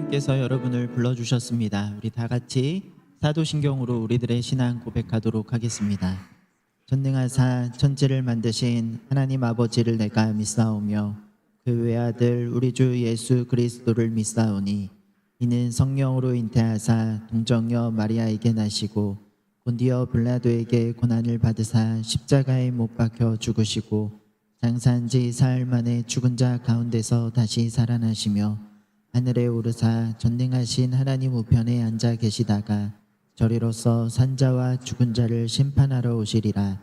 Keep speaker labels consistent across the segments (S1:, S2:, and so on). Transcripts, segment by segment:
S1: 하나님께서 여러분을 불러주셨습니다. 우리 다 같이 사도신경으로 우리들의 신앙 고백하도록 하겠습니다. 전능하사 천지를 만드신 하나님 아버지를 내가 믿사오며 그 외아들 우리 주 예수 그리스도를 믿사오니 이는 성령으로 잉태하사 동정녀 마리아에게 나시고 본디어 빌라도에게 고난을 받으사 십자가에 못 박혀 죽으시고 장사한 지 사흘 만에 죽은 자 가운데서 다시 살아나시며 하늘에 오르사 전능하신 하나님 우편에 앉아 계시다가 저리로서 산자와 죽은 자를 심판하러 오시리라.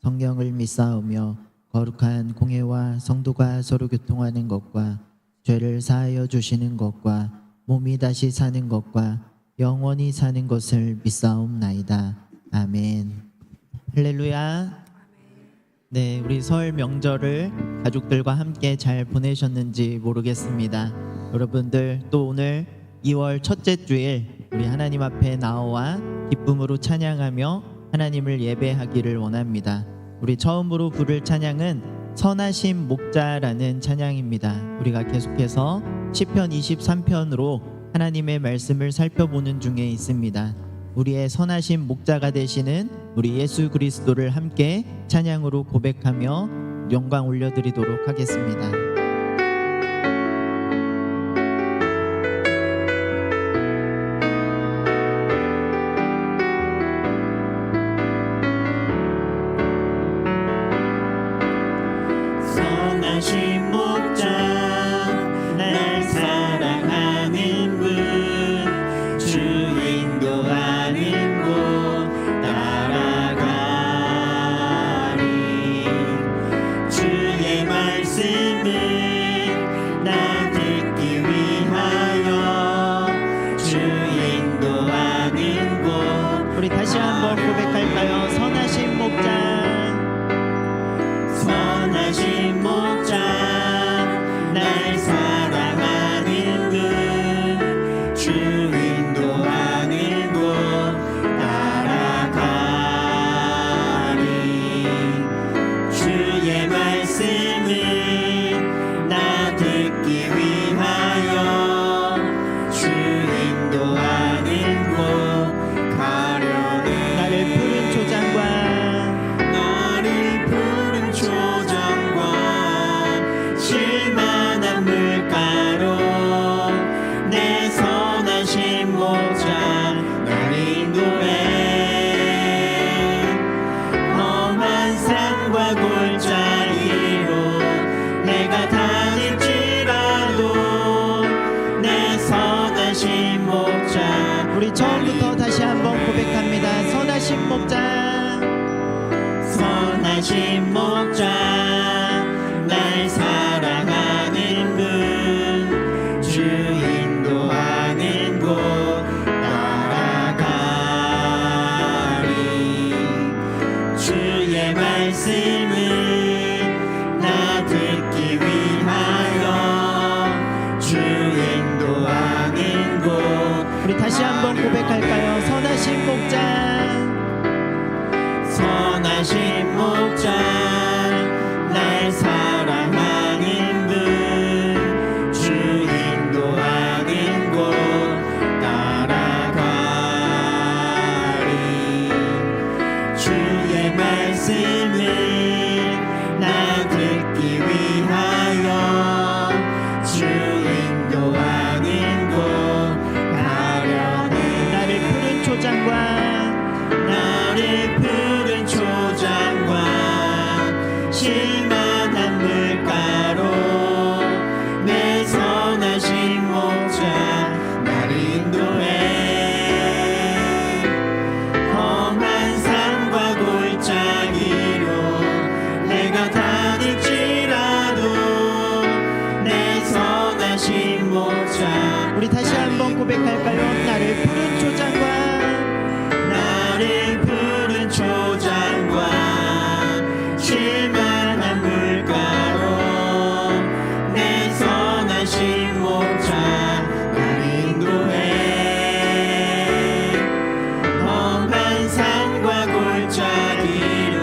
S1: 성령을 믿사오며 거룩한 공회와 성도가 서로 교통하는 것과 죄를 사하여 주시는 것과 몸이 다시 사는 것과 영원히 사는 것을 믿사옵나이다. 아멘. 할렐루야. 네, 우리 설 명절을 가족들과 함께 잘 보내셨는지 모르겠습니다. 여러분들 또 오늘 2월 첫째 주일 우리 하나님 앞에 나와 기쁨으로 찬양하며 하나님을 예배하기를 원합니다. 우리 처음으로 부를 찬양은 선하신 목자라는 찬양입니다. 우리가 계속해서 시편 23편으로 하나님의 말씀을 살펴보는 중에 있습니다. 우리의 선하신 목자가 되시는 우리 예수 그리스도를 함께 찬양으로 고백하며 영광 올려드리도록 하겠습니다.
S2: 선하신 목자 날 사랑하는 분 주 인도하는 곳 따라가리 주의 말씀을 나 듣기 위하여 주 인도하는 곳
S1: 우리 다시 한번 고백할까요? 선하신 목자
S2: 선하신 목자 날 사랑하는 분 주 인도하는 곳 따라가리 주의 말씀을 나 듣기 위하여 주 인도하는 곳 가려네
S1: 나를 푸른 초장과
S2: 나를 푸른 초장과 실만한 물가로 내 선하신 목자 날 인도해 험한 산과 골짜기로 내가 다닐지라도 내 선하신 목자
S1: 우리 처음부터 다시 한번 고백합니다. 선하신 목자
S2: 선하신 목자 날 사랑하는 분 주 인도하는 곳 따라가리 주의 말씀을 나 듣기 위하여 주 인도하는 곳
S1: 우리 다시 한번 고백할까요? 선하신 목자
S2: 선하신 목자 날 사랑하는 분 주 인도하는 곳 따라가리 주의 말씀을 나 듣기 위하여 주 인도하는 곳 가려네
S1: 나를 푸른 초장과
S2: 나를 푸른 초장과 실만한 물가로 내 선하신 목자 날 인도해 험한 산과 골짜기로 내가 다닐지라도 내 선하신 목자
S1: 우리 다시 한번 고백할까요? 나를 푸른 초장과
S2: 나를 푸른 초장과 실만한 물가로 내 선하신 목자 날 인도해 험한 산과 골짜기로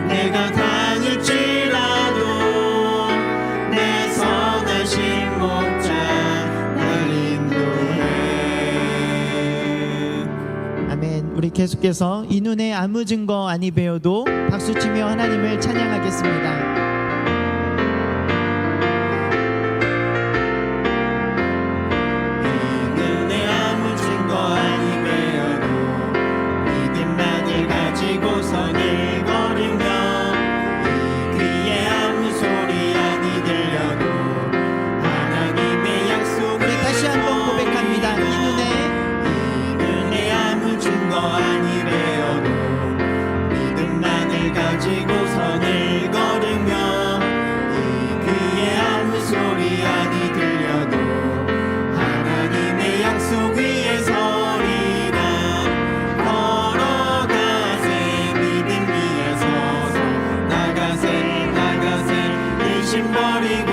S2: 내가 다닐지라도 내 선하신 목자 날 인도해
S1: 계속해서 이 눈에 아무 증거 아니 배워도 박수치며 하나님을 찬양하겠습니다.
S2: 눈에 아무 증거 아니 배어도 믿음만을 가지고 선을 걸으며 이 귀에 아무 소리 아니 들려도 하나님의 약속을
S1: 우리 다시 한번 고백합니다. 이
S2: 눈에 아무 증거 아니 배어도 믿음만을 가지고 선을 걸으며 이 귀에 아무 소리 아니 들려도 하나님의 약속 위에 서리라. 걸어가세 믿음 위에 서서 나가세 의심 버리고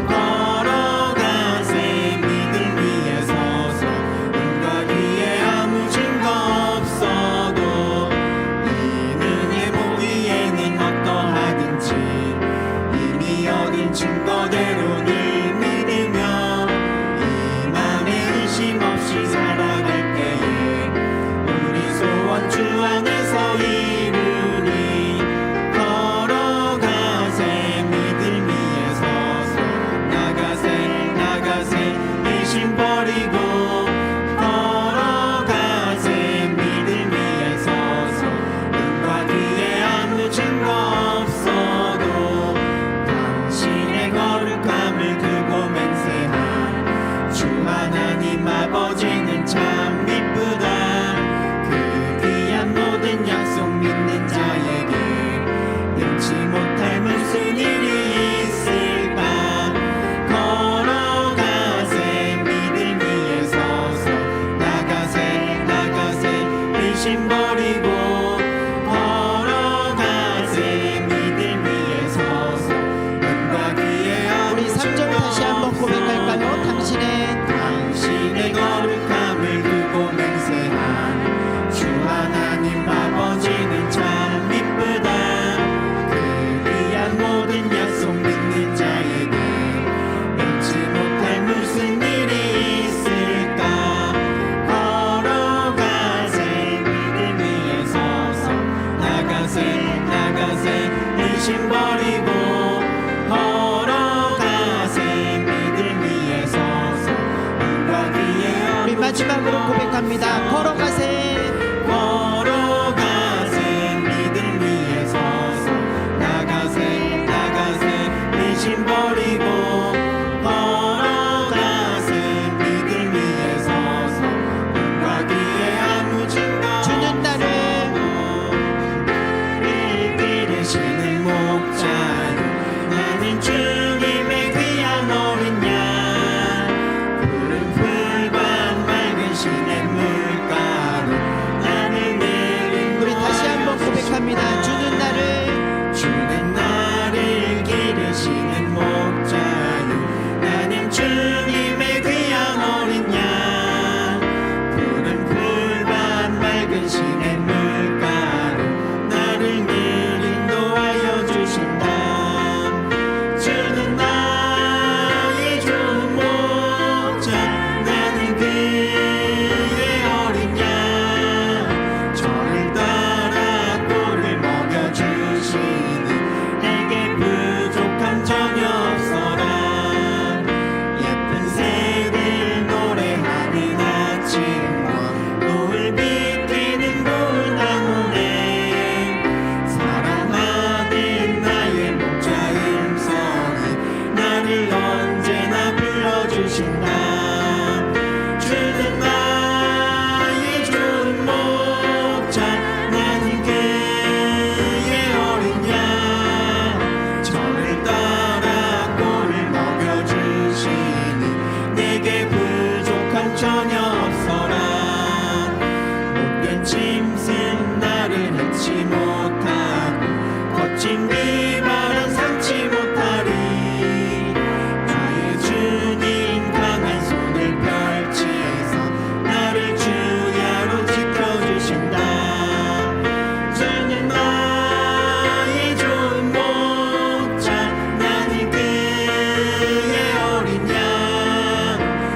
S2: 걸어가세 믿음 위에 서서 눈과 귀에 아무 증거 없어도 이 눈에 보기에는 어떠하든지 이미 얻은 증거대로 늘 믿으며 이 맘에 의심 없이 살아갈 때에 우리 소원 주 안에서 이루니. 걸어가세 믿음 위에 서서 나가세 의심 버리고 걸어가세 믿음 위에 서서 눈과 귀에 아무 증거 없어도 당신의 거룩함을 두고 맹세한 주 하나님 아버지는 참 이쁘다. 그 귀한 모든 약속 믿는 자에게 능치 못할 무슨 일이 있을까. 걸어가세 믿음 위에 서서 나가세 의심 버리고 걸어가세 믿음 위에 서서 눈과 귀에 아무
S1: 우리 3절 다시 한번 고백할까요?
S2: 당신의 거룩함을 두고 맹세한 주 하나님 아버지는 참 이쁘다. 그 귀한 모든 약속 믿는 자에게 능치 못할 무슨 일이 있을까. 걸어가세 믿음 위에 서서 나가세 의심 버리고 걸어가세 믿음 위에 서서 눈과 귀에
S1: 우리 마지막으로 고백합니다. 걸어가세
S2: 믿음 위에 서서 나가세 의심 버리고 걸어가세 믿음 위에 서서 눈과 귀에 아무 증거
S1: 주는 나를
S2: 기르시는 목자요 나는 주님의 귀한 어린 양. 푸른 풀밭 맑은 시냇 물가로 나는 내린
S1: 우리 다시 한번 고백합니다.
S2: 주는 나를 기르시는 목자요 나는 주님의 귀한 어린 양. 푸른 풀밭 맑은 시냇 물가로 나를 늘 인도하여 주신다. 주는 나의 좋은 목자 나는 그의 어린 양. 저를 따라 꼴을 먹여주시니 내게 부족함 전혀 없어라. 예쁜 새들 노래하는 아침과 노을 비키는 고운 나무네. 사랑하는 나의 목자 음성이 나를 언제나 불러주신다. 주는 나의 좋은 목자 나는 그의 어린 양. 저를 따라 꼴을 먹여주시니 내게 부족함 전혀 없어라. 못된 짐승 나를 해치 못하고 거친 비바람 삼지 못하리. 나의 주님 강한 손을 펼치서 나를 주야로 지켜주신다. 주는 나의 좋은 목자 나는 그의 어린 양.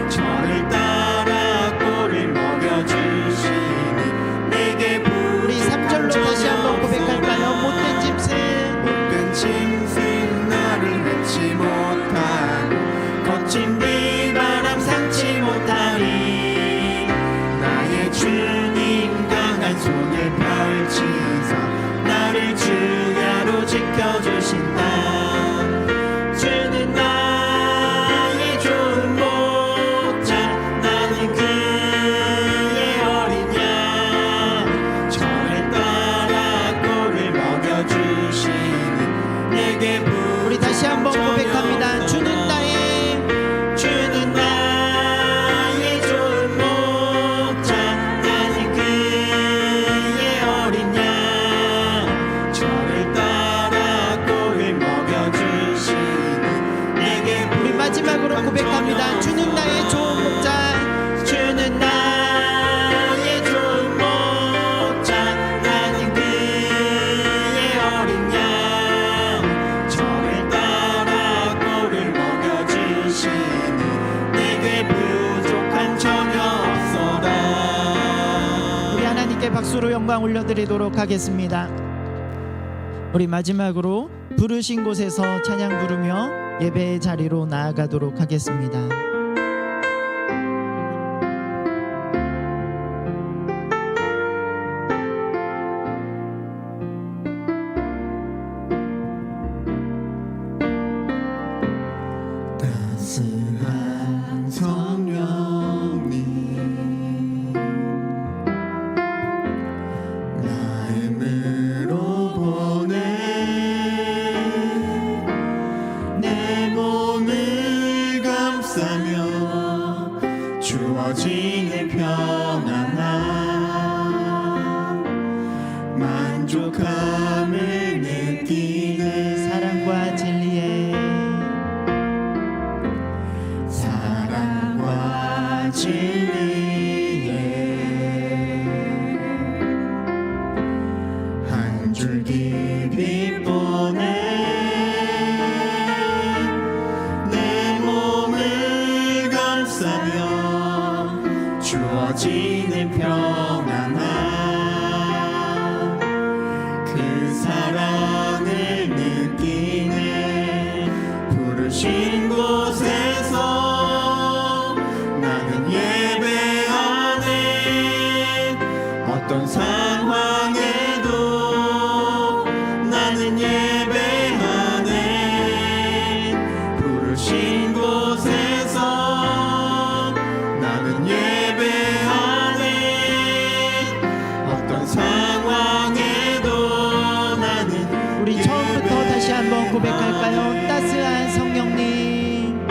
S2: 저를 따라 꼴을 먹여주시니 내게 지켜주신다. 주는 나의 좋은 목자, 나는 그의 어린 양. 저를 따라 꼴을 먹여주시는 내게
S1: 우리 다시 한번 고백합니다. 주는
S2: 나의 좋은 목자, 나는 그의 어린 양. 저를 따라 꼴을 먹여주시는 내게
S1: 우리 마지막으로 고백합니다. 주는 나의 좋은 목자.
S2: 주는 나의 좋은 목자, 나는 그의 어린 양. 저를 따라 꼴을 먹여주시는 내게 부족한 전혀 없어라.
S1: 우리 하나님께 박수로 영광 올려드리도록 하겠습니다. 우리 마지막으로 부르신 곳에서 찬양 부르며 예배의 자리로 나아가도록 하겠습니다.
S2: 따스한 성령님, 마음으로 보내 내 몸을 감싸며 주어지는 평안함, 만족함을 느끼는
S1: 사랑과 진리의
S2: 한 줄기 빛보내 내 몸을 감싸며 주어지는 평안함, 그 사랑을 느끼네. 부르신 곳에서 나는 예배하네. 어떤 상황에도 나는 예배하네. 부르신 곳에서 나는 예배하네. 어떤 상황에도 나는
S1: 우리 처음부터 다시 한번 고백할까요? 따스한 성령님,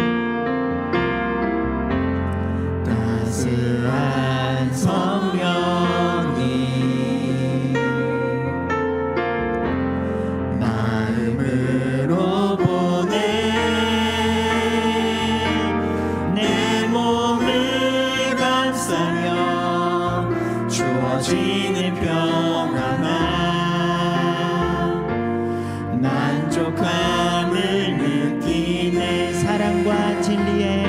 S2: 따스한 성령님, 마음으로 보내 내 몸을 감싸며 주어지는 평안함, 만족함을 느끼네.
S1: 사랑과 진리의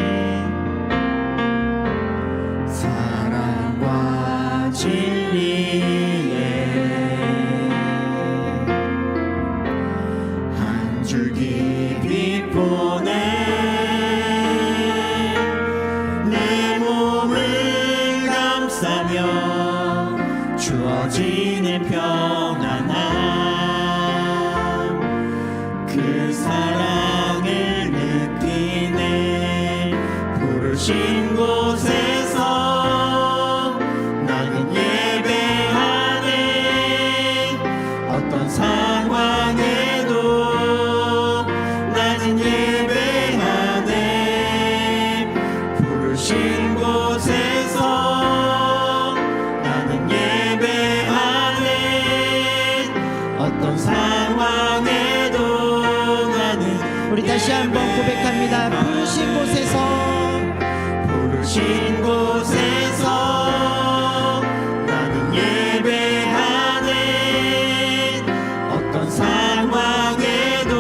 S2: 사랑과 진리에 한 줄기 빛보내 내 몸을 감싸며 주어지는 평안함, 그 사랑을 느끼네. 부르신 곳에서 나는 예배하네. 어떤 상황에도 나는 예배하네. 부르신 곳에서 나는 예배하네. 어떤 상황에도 나는
S1: 우리 다시 한번 고백합니다. 부르신 곳에서
S2: 부르신 곳에서 나는 예배하네. 어떤 상황에도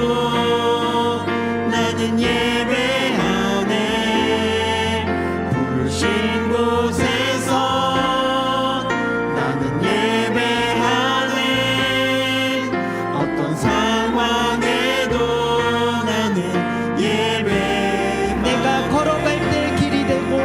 S2: 나는 예배하네. 부르신 곳에서 나는 예배하네. 어떤 상황에도 나는 예배하네.
S1: 내가 걸어갈 때 길이 되고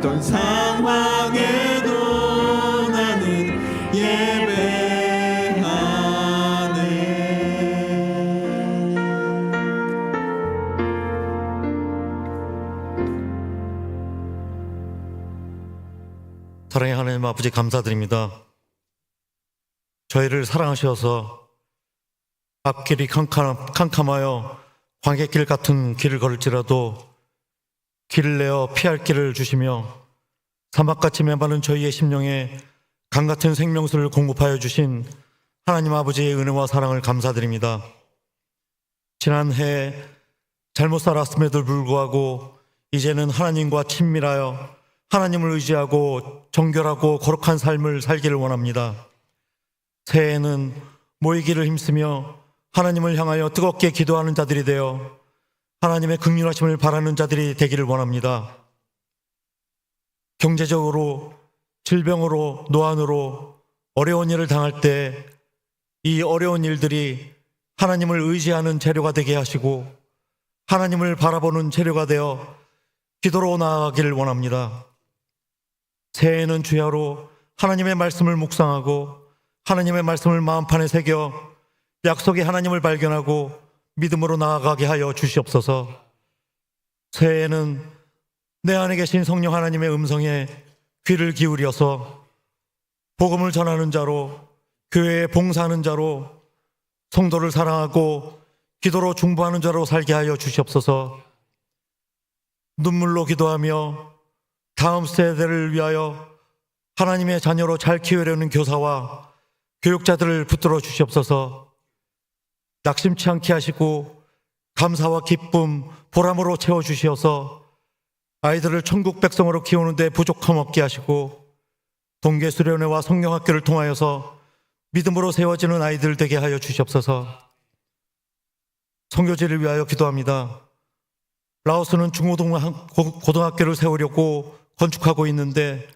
S2: 어떤 상황에도 나는 예배하네.
S3: 사랑의 하나님 아버지, 감사드립니다. 저희를 사랑하셔서 앞길이 캄캄하여 광해길 같은 길을 걸을지라도 길을 내어 피할 길을 주시며 사막같이 메마른 저희의 심령에 강같은 생명수를 공급하여 주신 하나님 아버지의 은혜와 사랑을 감사드립니다. 지난해 잘못 살았음에도 불구하고 이제는 하나님과 친밀하여 하나님을 의지하고 정결하고 거룩한 삶을 살기를 원합니다. 새해에는 모이기를 힘쓰며 하나님을 향하여 뜨겁게 기도하는 자들이 되어 하나님의 긍휼하심을 바라는 자들이 되기를 원합니다. 경제적으로, 질병으로, 노안으로 어려운 일을 당할 때 이 어려운 일들이 하나님을 의지하는 재료가 되게 하시고 하나님을 바라보는 재료가 되어 기도로 나아가기를 원합니다. 새해에는 주야로 하나님의 말씀을 묵상하고 하나님의 말씀을 마음판에 새겨 약속의 하나님을 발견하고 믿음으로 나아가게 하여 주시옵소서. 새해에는 내 안에 계신 성령 하나님의 음성에 귀를 기울여서 복음을 전하는 자로, 교회에 봉사하는 자로, 성도를 사랑하고 기도로 중보하는 자로 살게 하여 주시옵소서. 눈물로 기도하며 다음 세대를 위하여 하나님의 자녀로 잘 키우려는 교사와 교육자들을 붙들어 주시옵소서. 낙심치 않게 하시고 감사와 기쁨, 보람으로 채워주시어서 아이들을 천국 백성으로 키우는데 부족함 없게 하시고 동계수련회와 성경학교를 통하여서 믿음으로 세워지는 아이들 되게 하여 주시옵소서. 선교지를 위하여 기도합니다. 라오스는 중고등학교를 세우려고 건축하고 있는데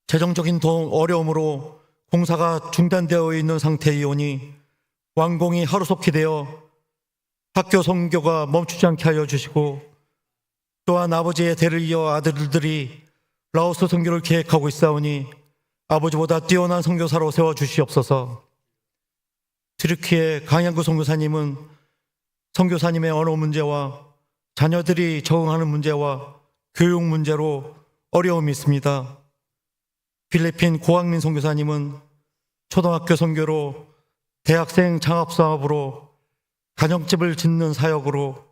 S3: 재정적인 어려움으로 공사가 중단되어 있는 상태이오니 완공이 하루속히 되어 학교 선교가 멈추지 않게 하여 주시고 또한 아버지의 대를 이어 아들들이 라오스 선교를 계획하고 있사오니 아버지보다 뛰어난 선교사로 세워주시옵소서. 트르키의 강양구 선교사님은 선교사님의 언어 문제와 자녀들이 적응하는 문제와 교육 문제로 어려움이 있습니다. 필리핀 고학민 선교사님은 초등학교 선교로 대학생 장학사업으로 가정집을 짓는 사역으로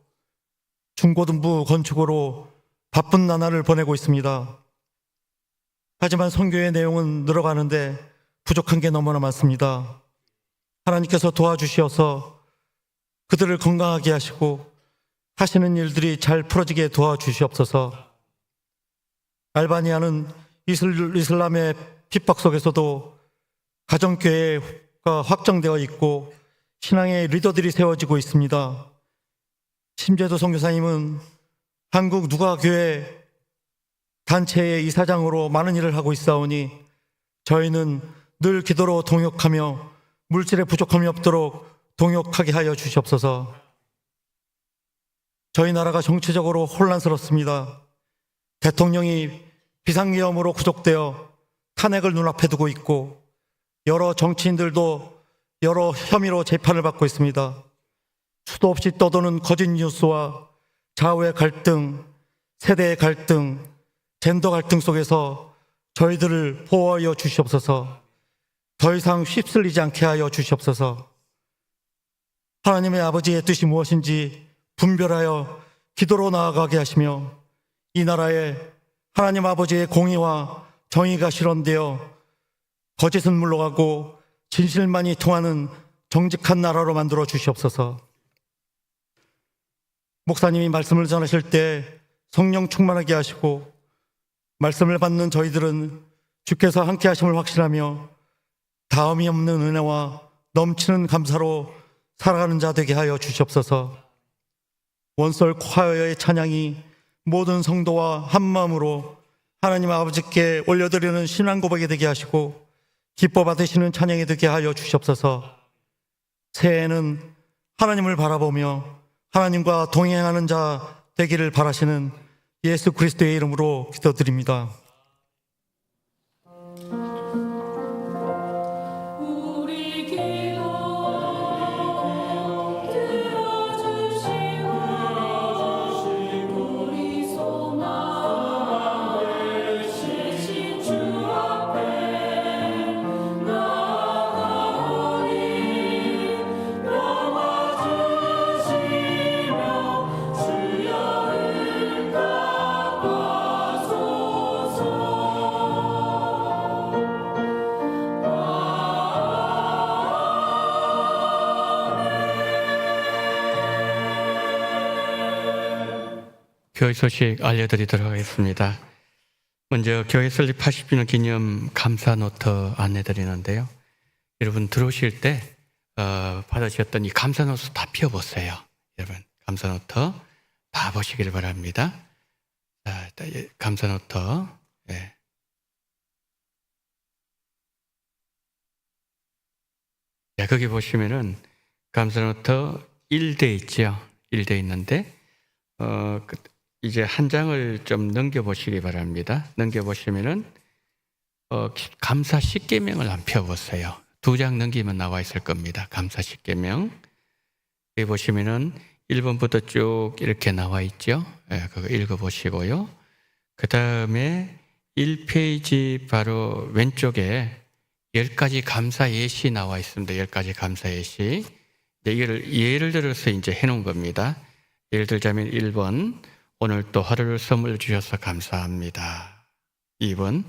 S3: 중고등부 건축으로 바쁜 나날을 보내고 있습니다. 하지만 선교의 내용은 늘어가는데 부족한 게 너무나 많습니다. 하나님께서 도와주시어서 그들을 건강하게 하시고 하시는 일들이 잘 풀어지게 도와주시옵소서. 알바니아는 이슬람의 핍박 속에서도 가정교회가 확정되어 있고 신앙의 리더들이 세워지고 있습니다. 심재도 선교사님은 한국 누가교회 단체의 이사장으로 많은 일을 하고 있사오니 저희는 늘 기도로 동역하며 물질의 부족함이 없도록 동역하게 하여 주시옵소서. 저희 나라가 정치적으로 혼란스럽습니다. 대통령이 비상계엄으로 구속되어 탄핵을 눈앞에 두고 있고 여러 정치인들도 여러 혐의로 재판을 받고 있습니다. 수도 없이 떠도는 거짓 뉴스와 좌우의 갈등, 세대의 갈등, 젠더 갈등 속에서 저희들을 보호하여 주시옵소서. 더 이상 휩쓸리지 않게 하여 주시옵소서. 하나님의 아버지의 뜻이 무엇인지 분별하여 기도로 나아가게 하시며 이 나라에 하나님 아버지의 공의와 정의가 실현되어 거짓은 물러가고 진실만이 통하는 정직한 나라로 만들어 주시옵소서. 목사님이 말씀을 전하실 때 성령 충만하게 하시고 말씀을 받는 저희들은 주께서 함께 하심을 확신하며 다음이 없는 은혜와 넘치는 감사로 살아가는 자 되게 하여 주시옵소서. 원솔 콰이어의 찬양이 모든 성도와 한마음으로 하나님 아버지께 올려드리는 신앙 고백이 되게 하시고 기뻐 받으시는 찬양이 되게 하여 주시옵소서. 새해에는 하나님을 바라보며 하나님과 동행하는 자 되기를 바라시는 예수 그리스도의 이름으로 기도드립니다.
S2: 우리 기도 들어주시고 우리 소망 되신 주 앞에 나아오니 영화 주시며 주여
S4: 교회 소식 알려드리도록 하겠습니다. 먼저 교회 설립 80주년 기념 감사 노트 안내드리는데요. 여러분 들어오실 때 받으셨던 이 감사 노트 다 펴보세요. 여러분 감사 노트 다 보시길 바랍니다. 자, 감사 노트. 네. 자, 거기 보시면은 감사 노트 1대 있죠. 1대 있는데 이제 한 장을 좀 넘겨보시기 바랍니다. 넘겨보시면은 감사 10계명을 안 펴보세요. 2장 넘기면 나와 있을 겁니다. 감사 10계명. 여기 보시면은 1번부터 쭉 이렇게 나와 있죠. 예, 그거 읽어보시고요. 그 다음에 1페이지 바로 왼쪽에 10가지 감사 예시 나와 있습니다. 10가지 감사 예시. 이거를 예를 들어서 이제 해놓은 겁니다. 예를 들자면 1번, 오늘 또 하루를 선물 주셔서 감사합니다. 2번,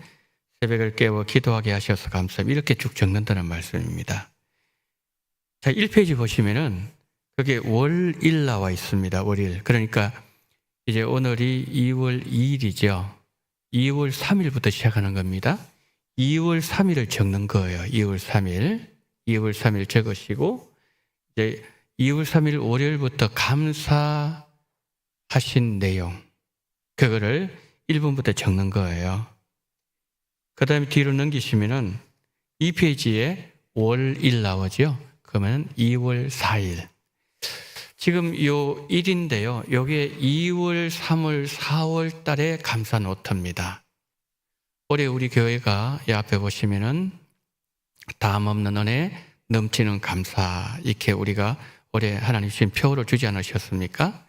S4: 새벽을 깨워 기도하게 하셔서 감사합니다. 이렇게 쭉 적는다는 말씀입니다. 자, 1페이지 보시면은 그게 월일 나와 있습니다. 월일. 그러니까 이제 오늘이 2월 2일이죠. 2월 3일부터 시작하는 겁니다. 2월 3일을 적는 거예요. 2월 3일. 2월 3일 적으시고 이제 2월 3일 월요일부터 감사하신 내용, 그거를 1번부터 적는 거예요. 그 다음에 뒤로 넘기시면은 2페이지에 월일 나오죠. 그러면 2월 4일. 지금 요 일인데요. 요게 2월, 3월, 4월 달에 감사 노트입니다. 올해 우리 교회가 이 앞에 보시면은 담 없는 은혜, 넘치는 감사, 이렇게 우리가 올해 하나님 주신 표를 주지 않으셨습니까?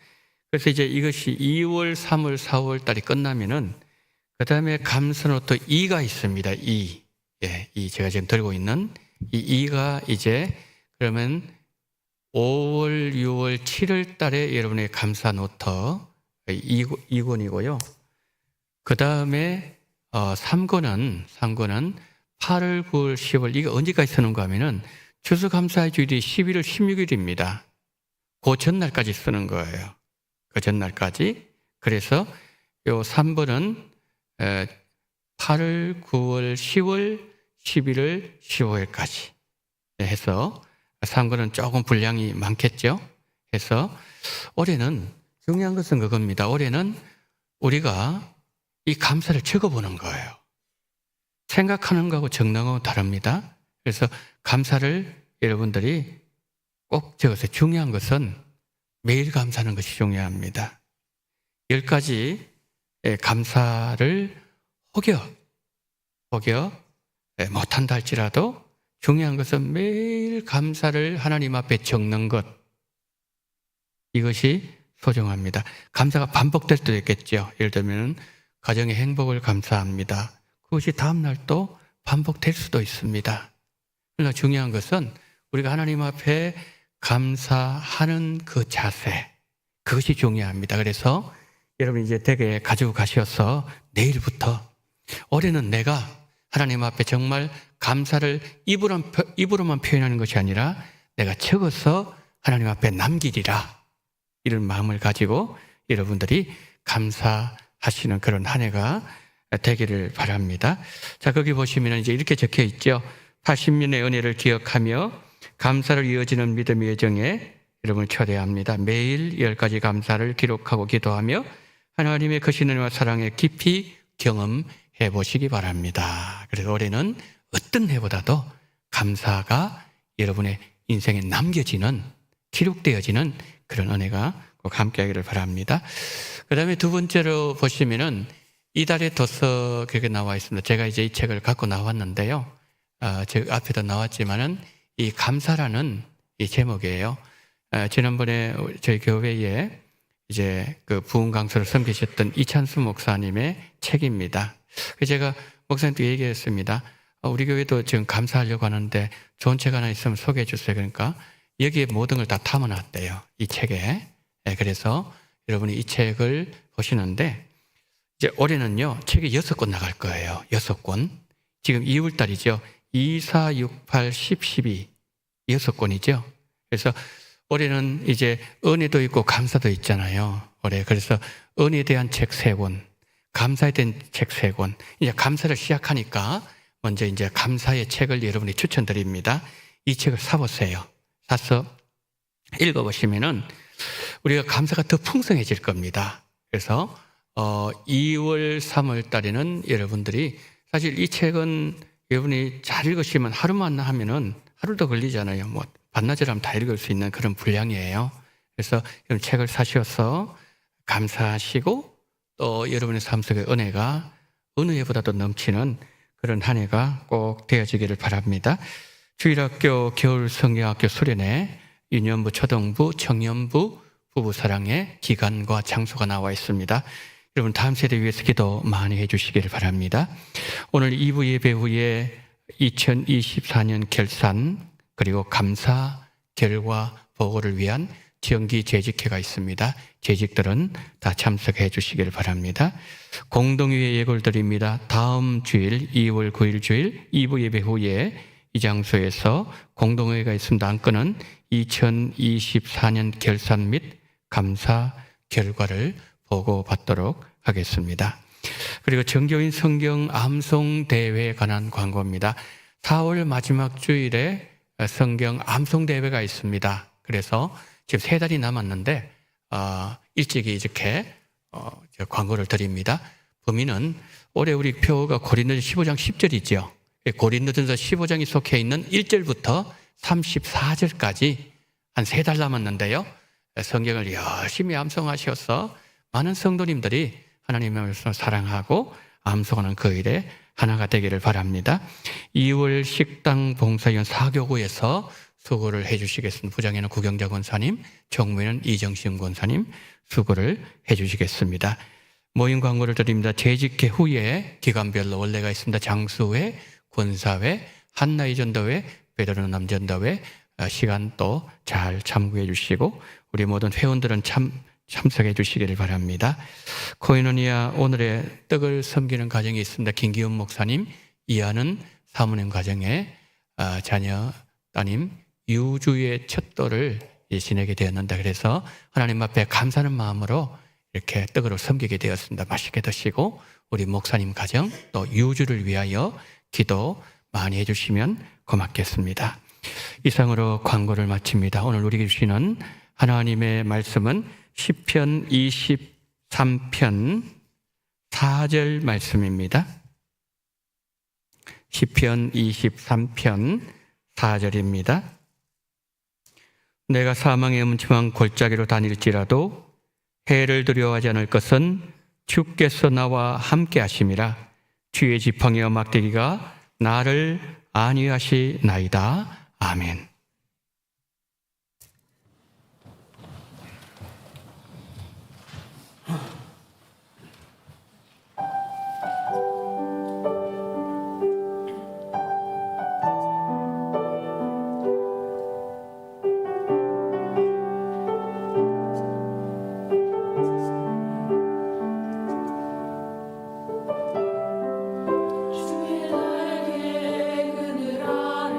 S4: 그래서 이제 이것이 2월, 3월, 4월 달이 끝나면은 그 다음에 감사노트 2가 있습니다. 2. 예, 이 제가 지금 들고 있는 이 2가 이제 그러면 5월, 6월, 7월 달에 여러분의 감사노트 2권이고요. 그 다음에 3권은 8월, 9월, 10월 이게 언제까지 쓰는가 하면은 추수감사의 주일이 11월 16일입니다. 그 전날까지 쓰는 거예요. 그 전날까지. 그래서 요 3번은 8월, 9월, 10월, 11월, 15일까지 해서 3권은 조금 분량이 많겠죠. 해서 올해는 중요한 것은 그겁니다. 올해는 우리가 이 감사를 적어보는 거예요. 생각하는 거하고 적는 거하고 다릅니다. 그래서 감사를 여러분들이 꼭 적으세요. 중요한 것은 매일 감사하는 것이 중요합니다. 10가지 감사를 혹여 못한다 할지라도 중요한 것은 매일 감사를 하나님 앞에 적는 것, 이것이 소중합니다. 감사가 반복될 때도 있겠죠. 예를 들면 가정의 행복을 감사합니다. 그것이 다음 날 또 반복될 수도 있습니다. 그러나 중요한 것은 우리가 하나님 앞에 감사하는 그 자세, 그것이 중요합니다. 그래서 여러분 이제 댁에 가지고 가셔서 내일부터 올해는 내가 하나님 앞에 정말 감사를 입으로만 표현하는 것이 아니라 내가 적어서 하나님 앞에 남기리라, 이런 마음을 가지고 여러분들이 감사하시는 그런 한 해가 되기를 바랍니다. 자, 거기 보시면 이제 이렇게 적혀 있죠. 80년의 은혜를 기억하며 감사를 이어지는 믿음의 여정에 여러분을 초대합니다. 매일 10가지 감사를 기록하고 기도하며 하나님의 크신 은혜와 사랑에 깊이 경험해 보시기 바랍니다. 그래서 올해는 어떤 해보다도 감사가 여러분의 인생에 남겨지는, 기록되어지는 그런 은혜가 꼭 함께하기를 바랍니다. 그다음에 두 번째로 보시면은 이달의 도서 그게 나와 있습니다. 제가 이제 이 책을 갖고 나왔는데요. 제 앞에도 나왔지만은 이 감사라는 이 제목이에요. 지난번에 저희 교회에 이제 그 부흥 강사로 섬기셨던 이찬수 목사님의 책입니다. 제가 목사님께 얘기했습니다. 우리 교회도 지금 감사하려고 하는데 좋은 책 하나 있으면 소개해 주세요. 그러니까 여기에 모든 걸 다 담아놨대요. 이 책에. 그래서 여러분이 이 책을 보시는데 이제 올해는요 책이 6권 나갈 거예요. 6권. 지금 2월 달이죠. 2, 4, 6, 8, 10, 12 6권이죠. 그래서 올해는 이제 은혜도 있고 감사도 있잖아요. 올해 그래서 은혜에 대한 책 3권, 감사에 대한 책 3권. 이제 감사를 시작하니까 먼저 이제 감사의 책을 여러분이 추천드립니다. 이 책을 사보세요. 사서 읽어보시면은 우리가 감사가 더 풍성해질 겁니다. 그래서 2월, 3월 달에는 여러분들이 사실 이 책은 여러분이 잘 읽으시면 하루만 하면은 하루도 걸리잖아요. 뭐 반나절 하면 다 읽을 수 있는 그런 분량이에요. 그래서 여러분 책을 사셔서 감사하시고 또 여러분의 삶 속의 은혜가 어느 해보다도 넘치는 그런 한 해가 꼭 되어지기를 바랍니다. 주일학교 겨울성경학교 수련회 유년부, 초등부, 청년부, 부부사랑의 기간과 장소가 나와 있습니다. 여러분 다음 세대 위해서 기도 많이 해주시기를 바랍니다. 오늘 2부 예배 후에 2024년 결산 그리고 감사 결과 보고를 위한 정기 재직회가 있습니다. 재직들은 다 참석해 주시기를 바랍니다. 공동회의 예고를 드립니다. 다음 주일 2월 9일 주일 2부 예배 후에 이 장소에서 공동회의가 있습니다. 안건은 2024년 결산 및 감사 결과를 보고받도록 하겠습니다. 그리고 정교인 성경 암송대회에 관한 광고입니다. 4월 마지막 주일에 성경 암송대회가 있습니다. 그래서 지금 3달이 남았는데 일찍이 이렇게 광고를 드립니다. 범위는 올해 우리 표가 고린도전서 15장 10절이죠. 고린도전서 15장이 속해 있는 1절부터 34절까지 한 3달 남았는데요. 성경을 열심히 암송하셔서 많은 성도님들이 하나님의 말씀을 사랑하고 암송하는 그 일에 하나가 되기를 바랍니다. 2월 식당 봉사위원 4교구에서 수고를 해주시겠습니다. 부장에는 구경자 권사님, 총무에는 이정신 권사님 수고를 해주시겠습니다. 모임 광고를 드립니다. 재직회 후에 기간별로 원래가 있습니다. 장수회, 권사회, 한나이 전도회, 베드로 남전도회 시간도 잘 참고해 주시고 우리 모든 회원들은 참석해 주시기를 바랍니다. 코이노니아 오늘의 떡을 섬기는 가정이 있습니다. 김기훈 목사님, 이하는 사모님 가정에 자녀 따님 유주의 첫 돌을 지내게 되었는데 그래서 하나님 앞에 감사하는 마음으로 이렇게 떡으로 섬기게 되었습니다. 맛있게 드시고 우리 목사님 가정 또 유주를 위하여 기도 많이 해주시면 고맙겠습니다. 이상으로 광고를 마칩니다. 오늘 우리에게 주시는 하나님의 말씀은 시편 23편 4절 말씀입니다. 시편 23편 4절입니다. 내가 사망의 음침한 골짜기로 다닐지라도 해를 두려워하지 않을 것은 주께서 나와 함께 하심이라. 주의 지팡이와 막대기가 나를 안위하시나이다. 아멘.
S2: 주의 날개 그늘 아래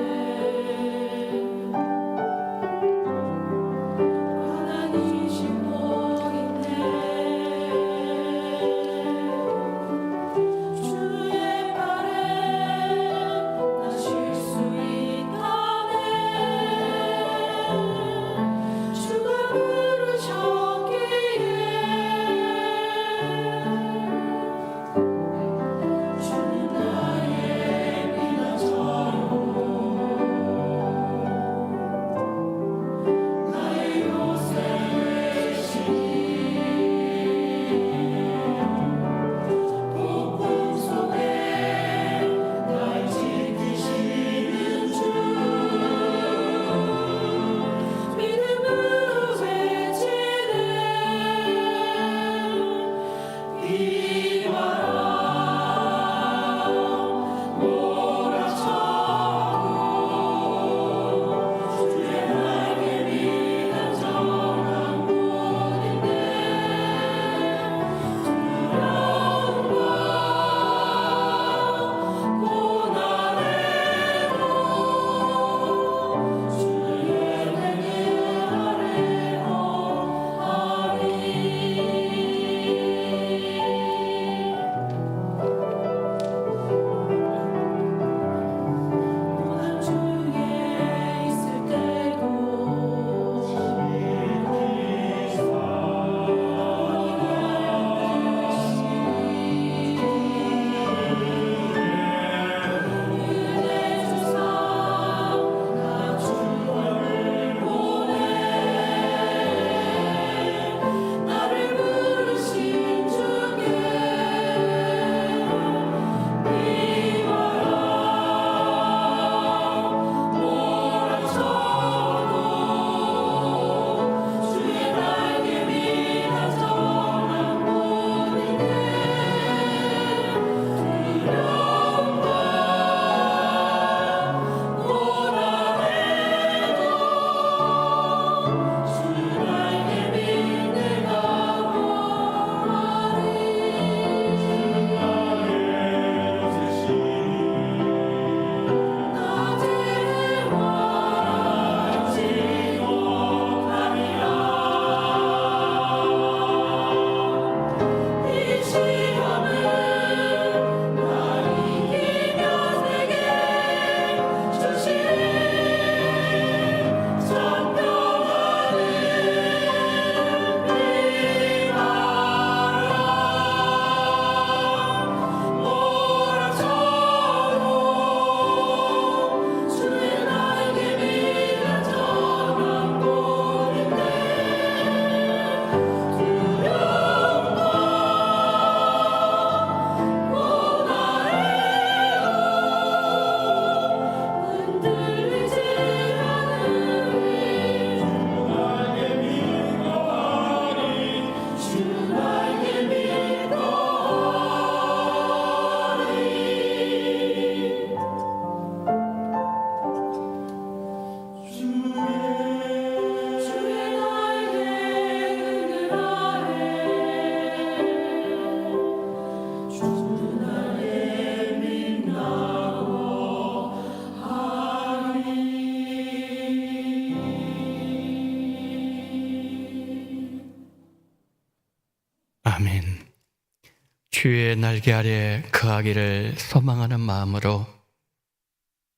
S4: 주의 날개 아래 거하기를 소망하는 마음으로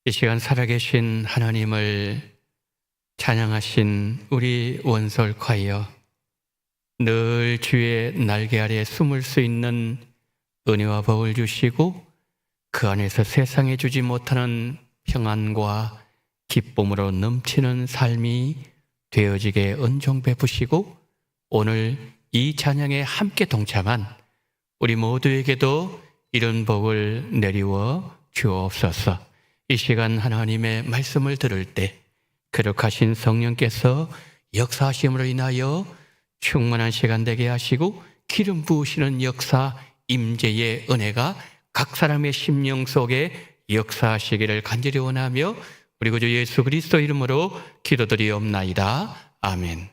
S4: 이 시간 살아계신 하나님을 찬양하신 우리 원솔 콰이어, 늘 주의 날개 아래 숨을 수 있는 은혜와 복을 주시고 그 안에서 세상에 주지 못하는 평안과 기쁨으로 넘치는 삶이 되어지게 은총 베푸시고 오늘 이 찬양에 함께 동참한 우리 모두에게도 이런 복을 내리워 주옵소서. 이 시간 하나님의 말씀을 들을 때 거룩하신 성령께서 역사하심으로 인하여 충만한 시간 되게 하시고 기름 부으시는 역사 임재의 은혜가 각 사람의 심령 속에 역사하시기를 간절히 원하며 우리 구주 예수 그리스도 이름으로 기도드리옵나이다. 아멘.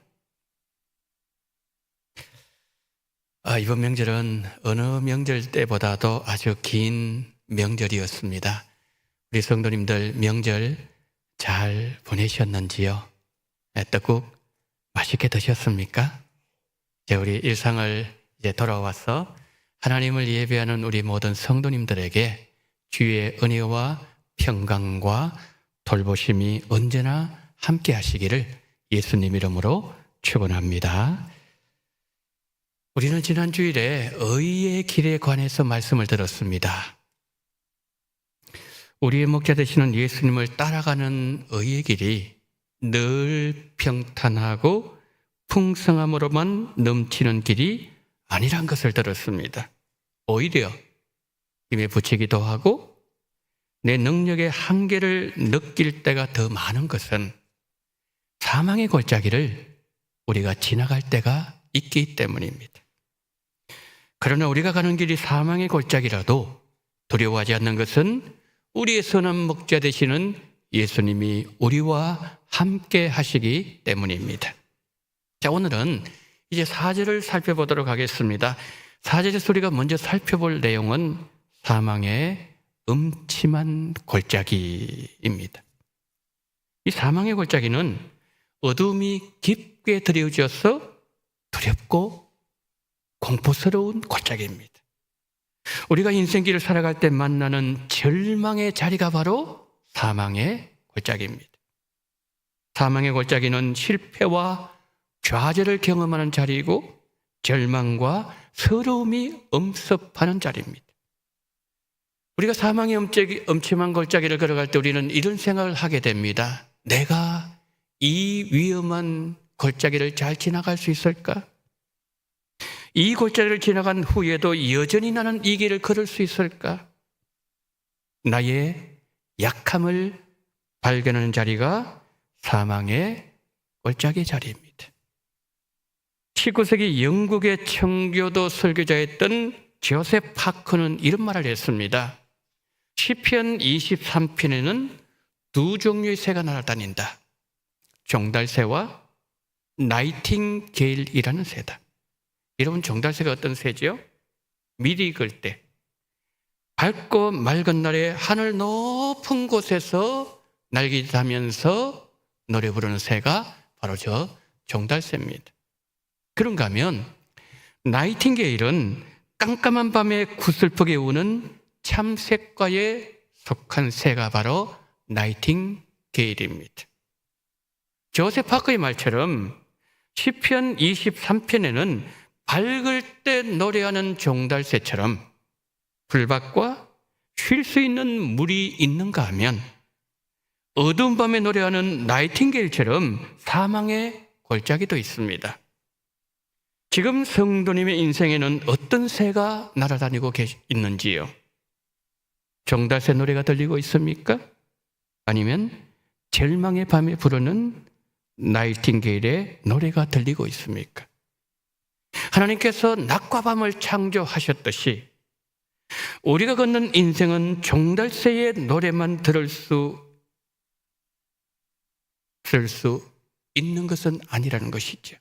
S4: 이번 명절은 어느 명절 때보다도 아주 긴 명절이었습니다. 우리 성도님들 명절 잘 보내셨는지요? 떡국 맛있게 드셨습니까? 이제 우리 일상을 이제 돌아와서 하나님을 예배하는 우리 모든 성도님들에게 주의 은혜와 평강과 돌보심이 언제나 함께 하시기를 예수님 이름으로 축원합니다. 우리는 지난 주일에 의의 길에 관해서 말씀을 들었습니다. 우리의 목자 되시는 예수님을 따라가는 의의 길이 늘 평탄하고 풍성함으로만 넘치는 길이 아니란 것을 들었습니다. 오히려 힘에 부치기도 하고 내 능력의 한계를 느낄 때가 더 많은 것은 사망의 골짜기를 우리가 지나갈 때가 있기 때문입니다. 그러나 우리가 가는 길이 사망의 골짜기라도 두려워하지 않는 것은 우리의 선한 목자 되시는 예수님이 우리와 함께 하시기 때문입니다. 자, 오늘은 이제 4절을 살펴보도록 하겠습니다. 4절에서 우리가 먼저 살펴볼 내용은 사망의 음침한 골짜기입니다. 이 사망의 골짜기는 어둠이 깊게 들여져서 두렵고 공포스러운 골짜기입니다. 우리가 인생길을 살아갈 때 만나는 절망의 자리가 바로 사망의 골짜기입니다. 사망의 골짜기는 실패와 좌절을 경험하는 자리이고 절망과 서러움이 엄습하는 자리입니다. 우리가 사망의 음침한 골짜기를 걸어갈 때 우리는 이런 생각을 하게 됩니다. 내가 이 위험한 골짜기를 잘 지나갈 수 있을까? 이 골짜기를 지나간 후에도 여전히 나는 이 길을 걸을 수 있을까? 나의 약함을 발견하는 자리가 사망의 골짜기 자리입니다. 19세기 영국의 청교도 설교자였던 조셉 파커는 이런 말을 했습니다. 시편 23편에는 두 종류의 새가 날아다닌다. 종달새와 나이팅게일이라는 새다. 여러분, 종달새가 어떤 새죠? 미리 익을 때 밝고 맑은 날에 하늘 높은 곳에서 날개짓하면서 노래 부르는 새가 바로 저 종달새입니다. 그런가 하면 나이팅게일은 깜깜한 밤에 구슬프게 우는 참새과에 속한 새가 바로 나이팅게일입니다. 조셉 파커의 말처럼 시편 23편에는 밝을 때 노래하는 종달새처럼 불밭과 쉴 수 있는 물이 있는가 하면 어두운 밤에 노래하는 나이팅게일처럼 사망의 골짜기도 있습니다. 지금 성도님의 인생에는 어떤 새가 날아다니고 있는지요? 종달새 노래가 들리고 있습니까? 아니면 절망의 밤에 부르는 나이팅게일의 노래가 들리고 있습니까? 하나님께서 낮과 밤을 창조하셨듯이 우리가 걷는 인생은 종달새의 노래만 들을 수 있는 것은 아니라는 것이죠.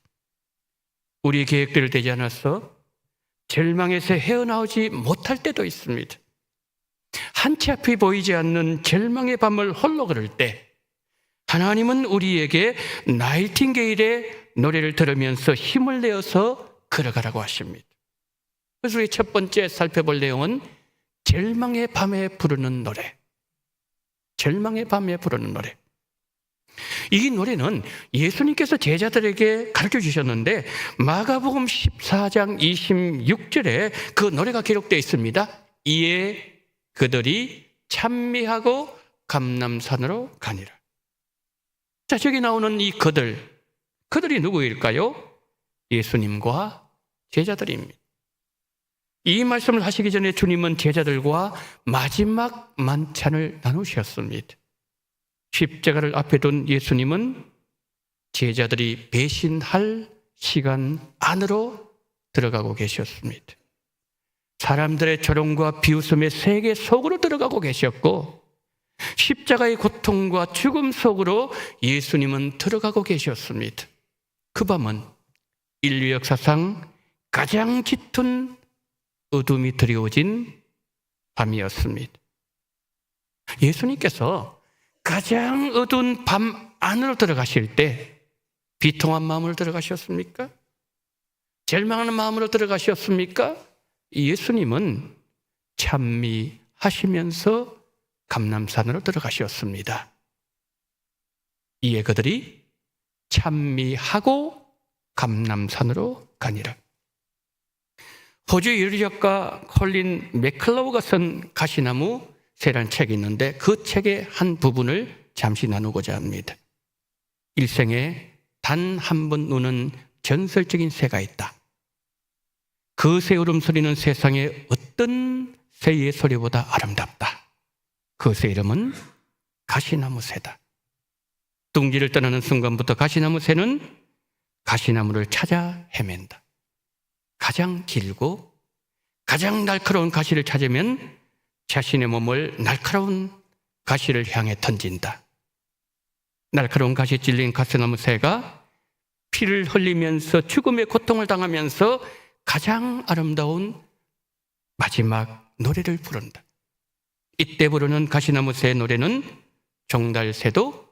S4: 우리의 계획대로 되지 않아서 절망에서 헤어나오지 못할 때도 있습니다. 한치 앞이 보이지 않는 절망의 밤을 홀로 걸을 때 하나님은 우리에게 나이팅게일의 노래를 들으면서 힘을 내어서 걸어가라고 하십니다. 그래서 우리 첫 번째 살펴볼 내용은 절망의 밤에 부르는 노래. 절망의 밤에 부르는 노래. 이 노래는 예수님께서 제자들에게 가르쳐 주셨는데 마가복음 14장 26절에 그 노래가 기록되어 있습니다. 이에 그들이 찬미하고 감람산으로 가니라. 자, 저기 나오는 이 그들이 누구일까요? 예수님과 제자들입니다. 이 말씀을 하시기 전에 주님은 제자들과 마지막 만찬을 나누셨습니다. 십자가를 앞에 둔 예수님은 제자들이 배신할 시간 안으로 들어가고 계셨습니다. 사람들의 조롱과 비웃음의 세계 속으로 들어가고 계셨고 십자가의 고통과 죽음 속으로 예수님은 들어가고 계셨습니다. 그 밤은 인류 역사상 가장 짙은 어둠이 드리워진 밤이었습니다. 예수님께서 가장 어두운 밤 안으로 들어가실 때 비통한 마음으로 들어가셨습니까? 절망하는 마음으로 들어가셨습니까? 예수님은 찬미하시면서 감람산으로 들어가셨습니다. 이에 그들이 찬미하고 감람산으로 가니라. 호주 예리작가 콜린 맥클로우가 쓴 가시나무 새라는 책이 있는데 그 책의 한 부분을 잠시 나누고자 합니다. 일생에 단 한 번 우는 전설적인 새가 있다. 그 새 울음소리는 세상의 어떤 새의 소리보다 아름답다. 그 새 이름은 가시나무 새다. 둥지를 떠나는 순간부터 가시나무 새는 가시나무를 찾아 헤맨다. 가장 길고 가장 날카로운 가시를 찾으면 자신의 몸을 날카로운 가시를 향해 던진다. 날카로운 가시에 찔린 가시나무 새가 피를 흘리면서 죽음의 고통을 당하면서 가장 아름다운 마지막 노래를 부른다. 이때 부르는 가시나무 새의 노래는 종달새도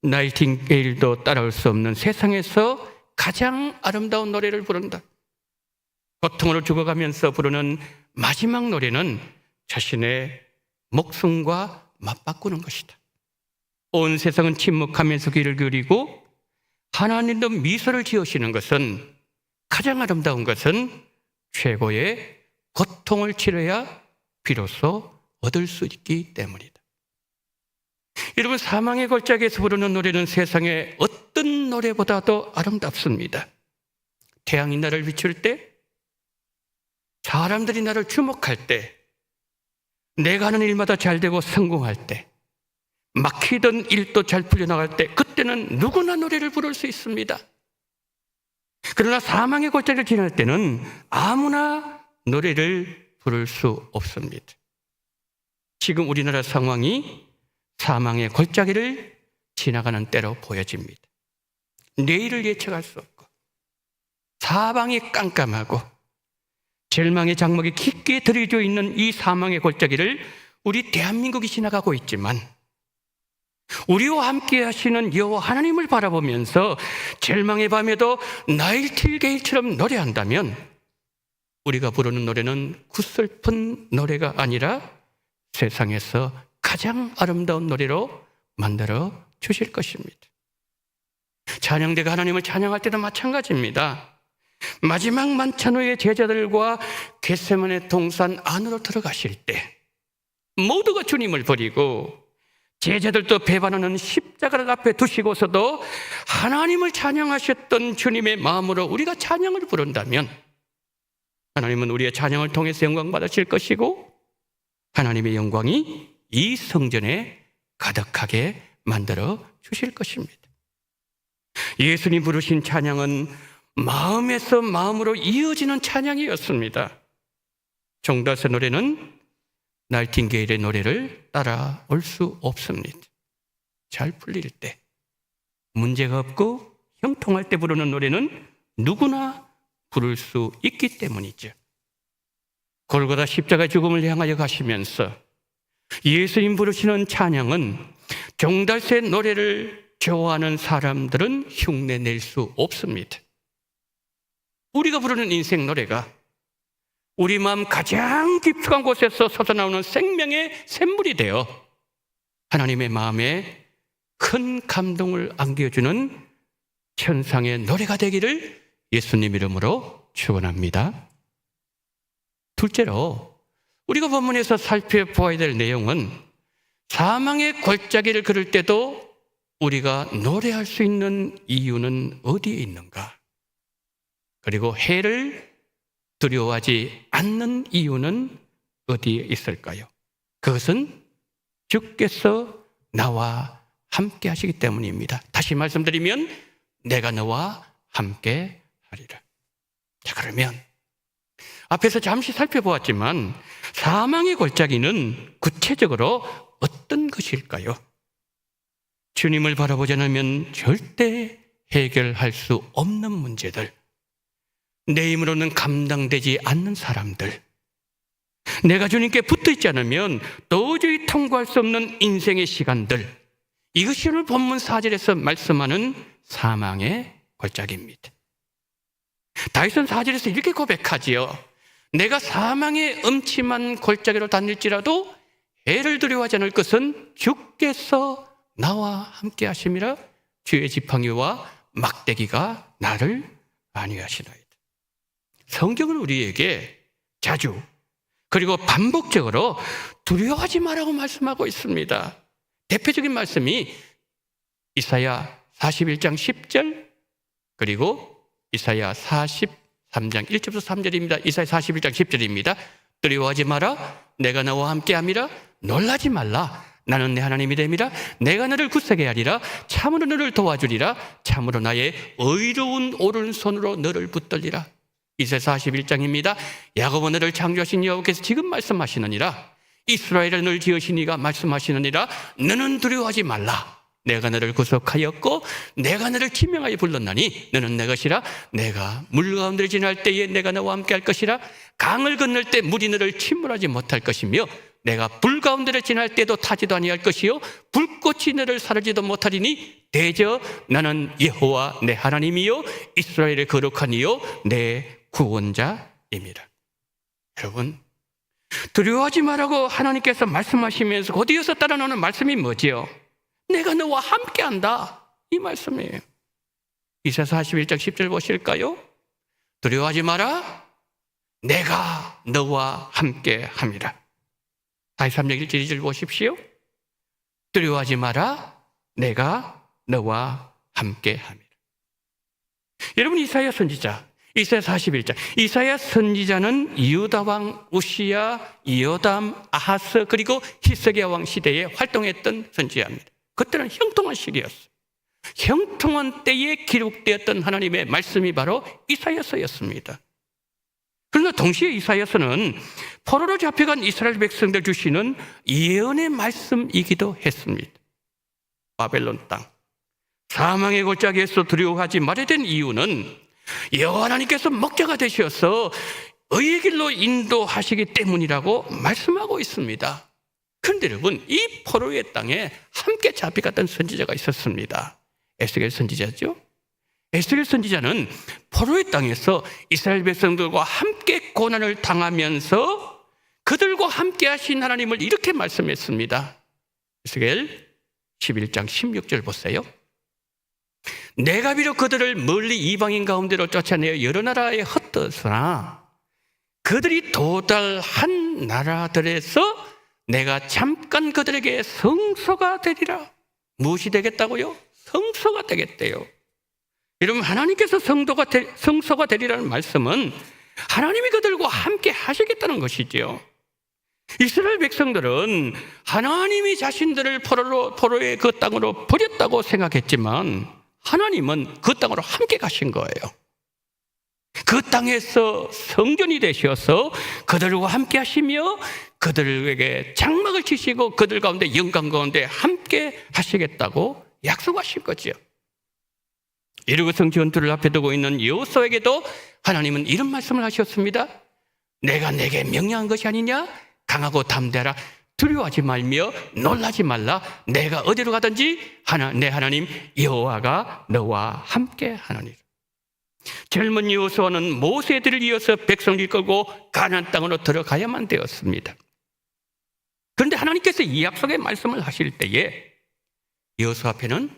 S4: 나이팅게일도 따라올 수 없는 세상에서 가장 아름다운 노래를 부른다. 고통으로 죽어가면서 부르는 마지막 노래는 자신의 목숨과 맞바꾸는 것이다. 온 세상은 침묵하면서 귀를 기울이고 하나님도 미소를 지으시는 것은 가장 아름다운 것은 최고의 고통을 치러야 비로소 얻을 수 있기 때문이다. 여러분, 사망의 골짜기에서 부르는 노래는 세상의 어떤 노래보다도 아름답습니다. 태양이 나를 비출 때, 사람들이 나를 주목할 때, 내가 하는 일마다 잘 되고 성공할 때, 막히던 일도 잘 풀려나갈 때, 그때는 누구나 노래를 부를 수 있습니다. 그러나 사망의 골짜기를 지날 때는 아무나 노래를 부를 수 없습니다. 지금 우리나라 상황이 사망의 골짜기를 지나가는 때로 보여집니다. 내일을 예측할 수 없고 사방이 깜깜하고 절망의 장막이 깊게 들여져 있는 이 사망의 골짜기를 우리 대한민국이 지나가고 있지만 우리와 함께 하시는 여호와 하나님을 바라보면서 절망의 밤에도 나이팅게일처럼 노래한다면 우리가 부르는 노래는 구슬픈 노래가 아니라 세상에서 가장 아름다운 노래로 만들어 주실 것입니다. 찬양대가 하나님을 찬양할 때도 마찬가지입니다. 마지막 만찬 후에 제자들과 겟세마네 동산 안으로 들어가실 때 모두가 주님을 버리고 제자들도 배반하는 십자가를 앞에 두시고서도 하나님을 찬양하셨던 주님의 마음으로 우리가 찬양을 부른다면 하나님은 우리의 찬양을 통해서 영광 받으실 것이고 하나님의 영광이 이 성전에 가득하게 만들어 주실 것입니다. 예수님 부르신 찬양은 마음에서 마음으로 이어지는 찬양이었습니다. 종달새 노래는 나이팅게일의 노래를 따라올 수 없습니다. 잘 풀릴 때, 문제가 없고 형통할 때 부르는 노래는 누구나 부를 수 있기 때문이죠. 골고다 십자가 죽음을 향하여 가시면서 예수님 부르시는 찬양은 종달새 노래를 좋아하는 사람들은 흉내낼 수 없습니다. 우리가 부르는 인생 노래가 우리 마음 가장 깊숙한 곳에서 솟아나오는 생명의 샘물이 되어 하나님의 마음에 큰 감동을 안겨주는 천상의 노래가 되기를 예수님 이름으로 축원합니다. 둘째로 우리가 본문에서 살펴보아야 될 내용은 사망의 골짜기를 걸을 때도 우리가 노래할 수 있는 이유는 어디에 있는가? 그리고 해를 두려워하지 않는 이유는 어디에 있을까요? 그것은 주께서 나와 함께 하시기 때문입니다. 다시 말씀드리면 내가 너와 함께 하리라. 자, 그러면 앞에서 잠시 살펴보았지만 사망의 골짜기는 구체적으로 어떤 것일까요? 주님을 바라보지 않으면 절대 해결할 수 없는 문제들, 내 힘으로는 감당되지 않는 사람들, 내가 주님께 붙어있지 않으면 도저히 통과할 수 없는 인생의 시간들, 이것이 오늘 본문 4절에서 말씀하는 사망의 골짜기입니다. 다윗은 4절에서 이렇게 고백하지요. 내가 사망의 음침한 골짜기로 다닐지라도 해를 두려워하지 않을 것은 주께서 나와 함께 하심이라. 주의 지팡이와 막대기가 나를 안위하시나이다. 성경은 우리에게 자주 그리고 반복적으로 두려워하지 말라고 말씀하고 있습니다. 대표적인 말씀이 이사야 41장 10절 그리고 이사야 43장 1절부터 3절입니다. 이사야 41장 10절입니다. 두려워하지 마라. 내가 너와 함께함이라. 놀라지 말라. 나는 내 하나님이 됨이라. 내가 너를 굳세게 하리라. 참으로 너를 도와주리라. 참으로 나의 의로운 오른손으로 너를 붙들리라. 이사야 41장입니다. 야곱아 너를 창조하신 여호와께서 지금 말씀하시느니라. 이스라엘을 널 지으신 이가 말씀하시느니라. 너는 두려워하지 말라. 내가 너를 구속하였고 내가 너를 지명하여 불렀나니 너는 내 것이라. 내가 물 가운데를 지날 때에 내가 너와 함께 할 것이라. 강을 건널 때 물이 너를 침몰하지 못할 것이며 내가 불 가운데를 지날 때도 타지도 아니할 것이요 불꽃이 너를 사르지도 못하리니 대저 나는 여호와 내 하나님이요 이스라엘의 거룩한 이요 내 구원자입니다. 여러분, 두려워하지 말라고 하나님께서 말씀하시면서 곧 이어서 따라 나오는 말씀이 뭐지요? 내가 너와 함께한다, 이 말씀이에요. 이사야 41장 10절 보실까요? 두려워하지 마라. 내가 너와 함께함이라. 다시 3장 1절 2절 보십시오. 두려워하지 마라. 내가 너와 함께함이라. 여러분, 이사야 선지자 이사야 41장 이사야 선지자는 유다 왕 우시야, 요담, 아하스 그리고 히스기야 왕 시대에 활동했던 선지자입니다. 그때는 형통한 시기였어요. 형통한 때에 기록되었던 하나님의 말씀이 바로 이사야서였습니다. 그러나 동시에 이사야서는 포로로 잡혀간 이스라엘 백성들 주시는 예언의 말씀이기도 했습니다. 바벨론 땅, 사망의 골짜기에서 두려워하지 말아야 된 이유는 여호와 하나님께서 목자가 되셔서 의의 길로 인도하시기 때문이라고 말씀하고 있습니다. 그런데 여러분, 이 포로의 땅에 함께 잡혀갔던 선지자가 있었습니다. 에스겔 선지자죠. 에스겔 선지자는 포로의 땅에서 이스라엘 백성들과 함께 고난을 당하면서 그들과 함께 하신 하나님을 이렇게 말씀했습니다. 에스겔 11장 16절 보세요. 내가 비록 그들을 멀리 이방인 가운데로 쫓아내어 여러 나라에 흩었으나 그들이 도달한 나라들에서 내가 잠깐 그들에게 성소가 되리라. 무엇이 되겠다고요? 성소가 되겠대요. 여러분, 하나님께서 성소가 되리라는 말씀은 하나님이 그들과 함께 하시겠다는 것이지요. 이스라엘 백성들은 하나님이 자신들을 포로의 그 땅으로 버렸다고 생각했지만 하나님은 그 땅으로 함께 가신 거예요. 그 땅에서 성전이 되셔서 그들과 함께 하시며 그들에게 장막을 치시고 그들 가운데 영광 가운데 함께 하시겠다고 약속하실 거죠. 이르고성 전투를 앞에 두고 있는 여호수아에게도 하나님은 이런 말씀을 하셨습니다. 내가 내게 명령한 것이 아니냐? 강하고 담대하라. 두려워하지 말며 놀라지 말라. 내가 어디로 가든지 내 하나님 여호와가 너와 함께 하나니라. 젊은 여호수아는 모세들을 이어서 백성을 이끌고 가나안 땅으로 들어가야만 되었습니다. 그런데 하나님께서 이 약속의 말씀을 하실 때에 여호수아 앞에는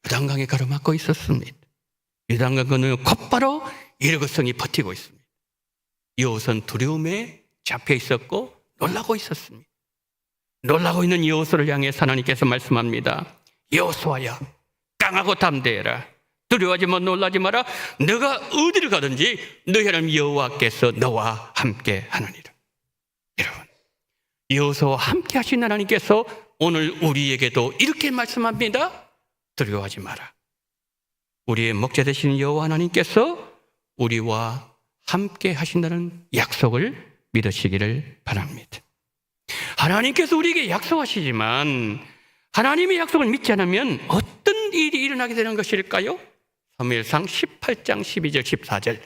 S4: 요단강이 가로막고 있었습니다. 요단강 건너는 곧바로 여리고성이 버티고 있습니다. 여호수아는 두려움에 잡혀 있었고 놀라고 있었습니다. 놀라고 있는 여호수아를 향해 하나님께서 말씀합니다. 여호수아야, 강하고 담대해라. 두려워하지 마, 놀라지 마라. 너가 어디를 가든지 너희 하나님 여호와께서 너와 함께 하느니라. 여러분, 여호수아와 함께 하신 하나님께서 오늘 우리에게도 이렇게 말씀합니다. 두려워하지 마라. 우리의 목자 되시는 여호와 하나님께서 우리와 함께 하신다는 약속을 믿으시기를 바랍니다. 하나님께서 우리에게 약속하시지만 하나님의 약속을 믿지 않으면 어떤 일이 일어나게 되는 것일까요? 사무엘상 18장 12절 14절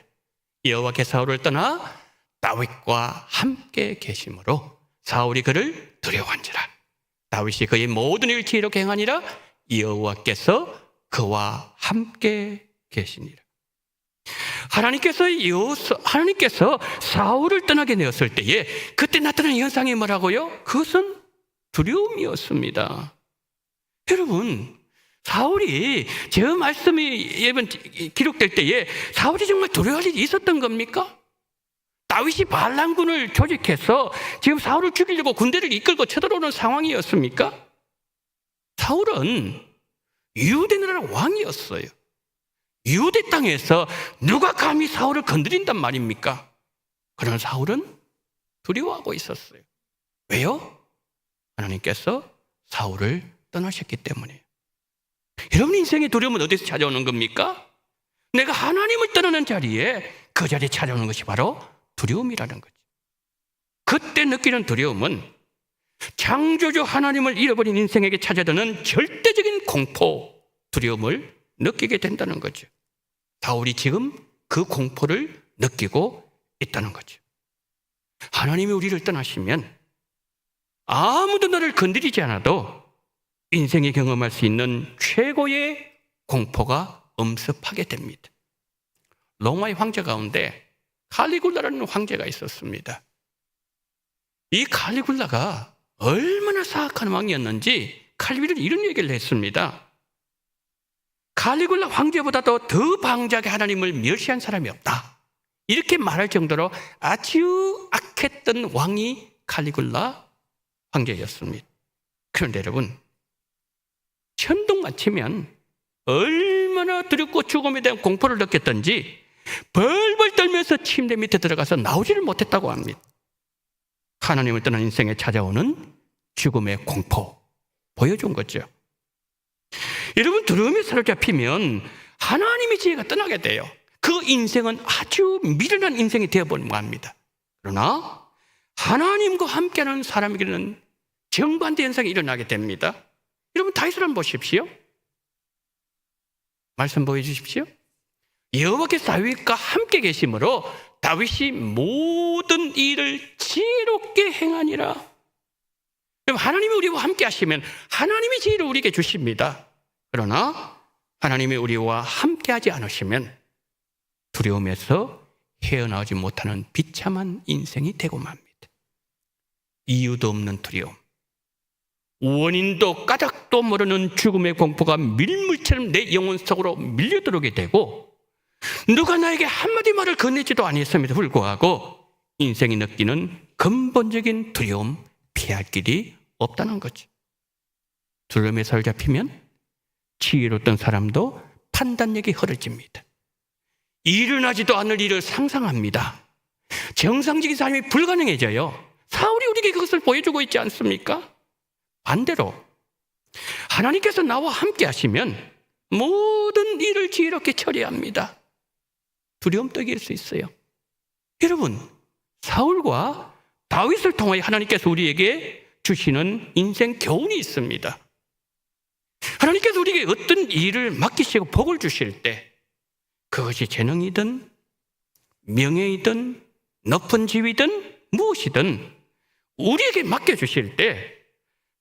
S4: 여호와께서 사울을 떠나 다윗과 함께 계심으로 사울이 그를 두려워한지라. 다윗이 그의 모든 일을 지혜롭게 행하니라. 여호와께서 그와 함께 계시니라. 하나님께서 사울을 떠나게 되었을 때에 그때 나타난 현상이 뭐라고요? 그것은 두려움이었습니다. 여러분, 사울이 저 말씀이 기록될 때에 사울이 정말 두려워할 일이 있었던 겁니까? 다윗이 반란군을 조직해서 지금 사울을 죽이려고 군대를 이끌고 쳐들어오는 상황이었습니까? 사울은 유대 나라 왕이었어요. 유대 땅에서 누가 감히 사울을 건드린단 말입니까? 그러나 사울은 두려워하고 있었어요. 왜요? 하나님께서 사울을 떠나셨기 때문에. 여러분 인생의 두려움은 어디서 찾아오는 겁니까? 내가 하나님을 떠나는 자리에 그 자리에 찾아오는 것이 바로 두려움이라는 거죠. 그때 느끼는 두려움은 창조주 하나님을 잃어버린 인생에게 찾아드는 절대적인 공포, 두려움을 느끼게 된다는 거죠. 사울이 지금 그 공포를 느끼고 있다는 거죠. 하나님이 우리를 떠나시면 아무도 나를 건드리지 않아도 인생이 경험할 수 있는 최고의 공포가 엄습하게 됩니다. 로마의 황제 가운데 칼리굴라라는 황제가 있었습니다. 이 칼리굴라가 얼마나 사악한 왕이었는지 칼비는 이런 얘기를 했습니다. 칼리굴라 황제보다도 더 방자하게 하나님을 멸시한 사람이 없다. 이렇게 말할 정도로 아주 악했던 왕이 칼리굴라 황제였습니다. 그런데 여러분, 천둥만 치면 얼마나 두렵고 죽음에 대한 공포를 느꼈던지 벌벌 떨면서 침대 밑에 들어가서 나오지를 못했다고 합니다. 하나님을 떠난 인생에 찾아오는 죽음의 공포 보여준 거죠. 여러분, 두려움에 사로잡히면 하나님의 지혜가 떠나게 돼요. 그 인생은 아주 미련한 인생이 되어버리고 합니다. 그러나 하나님과 함께하는 사람에게는 정반대 현상이 일어나게 됩니다. 여러분, 다윗을 한번 보십시오. 말씀 보여주십시오. 여호와께서 다윗과 함께 계심으로 다윗이 모든 일을 지혜롭게 행하니라. 하나님이 우리와 함께 하시면 하나님의 지혜를 우리에게 주십니다. 그러나 하나님이 우리와 함께 하지 않으시면 두려움에서 헤어나오지 못하는 비참한 인생이 되고 맙니다. 이유도 없는 두려움, 원인도 까닭도 모르는 죽음의 공포가 밀물처럼 내 영혼 속으로 밀려들어오게 되고 누가 나에게 한마디 말을 건네지도 아니했음에도 불구하고 인생이 느끼는 근본적인 두려움, 피할 길이 없다는 거죠. 두려움에 사로잡히면 지혜로웠던 사람도 판단력이 흐려집니다. 일어나지도 않을 일을 상상합니다. 정상적인 삶이 불가능해져요. 사울이 우리에게 그것을 보여주고 있지 않습니까? 반대로 하나님께서 나와 함께 하시면 모든 일을 지혜롭게 처리합니다. 두려움도 이길 수 있어요. 여러분, 사울과 다윗을 통하여 하나님께서 우리에게 주시는 인생 교훈이 있습니다. 하나님께서 우리에게 어떤 일을 맡기시고 복을 주실 때 그것이 재능이든 명예이든 높은 지위든 무엇이든 우리에게 맡겨주실 때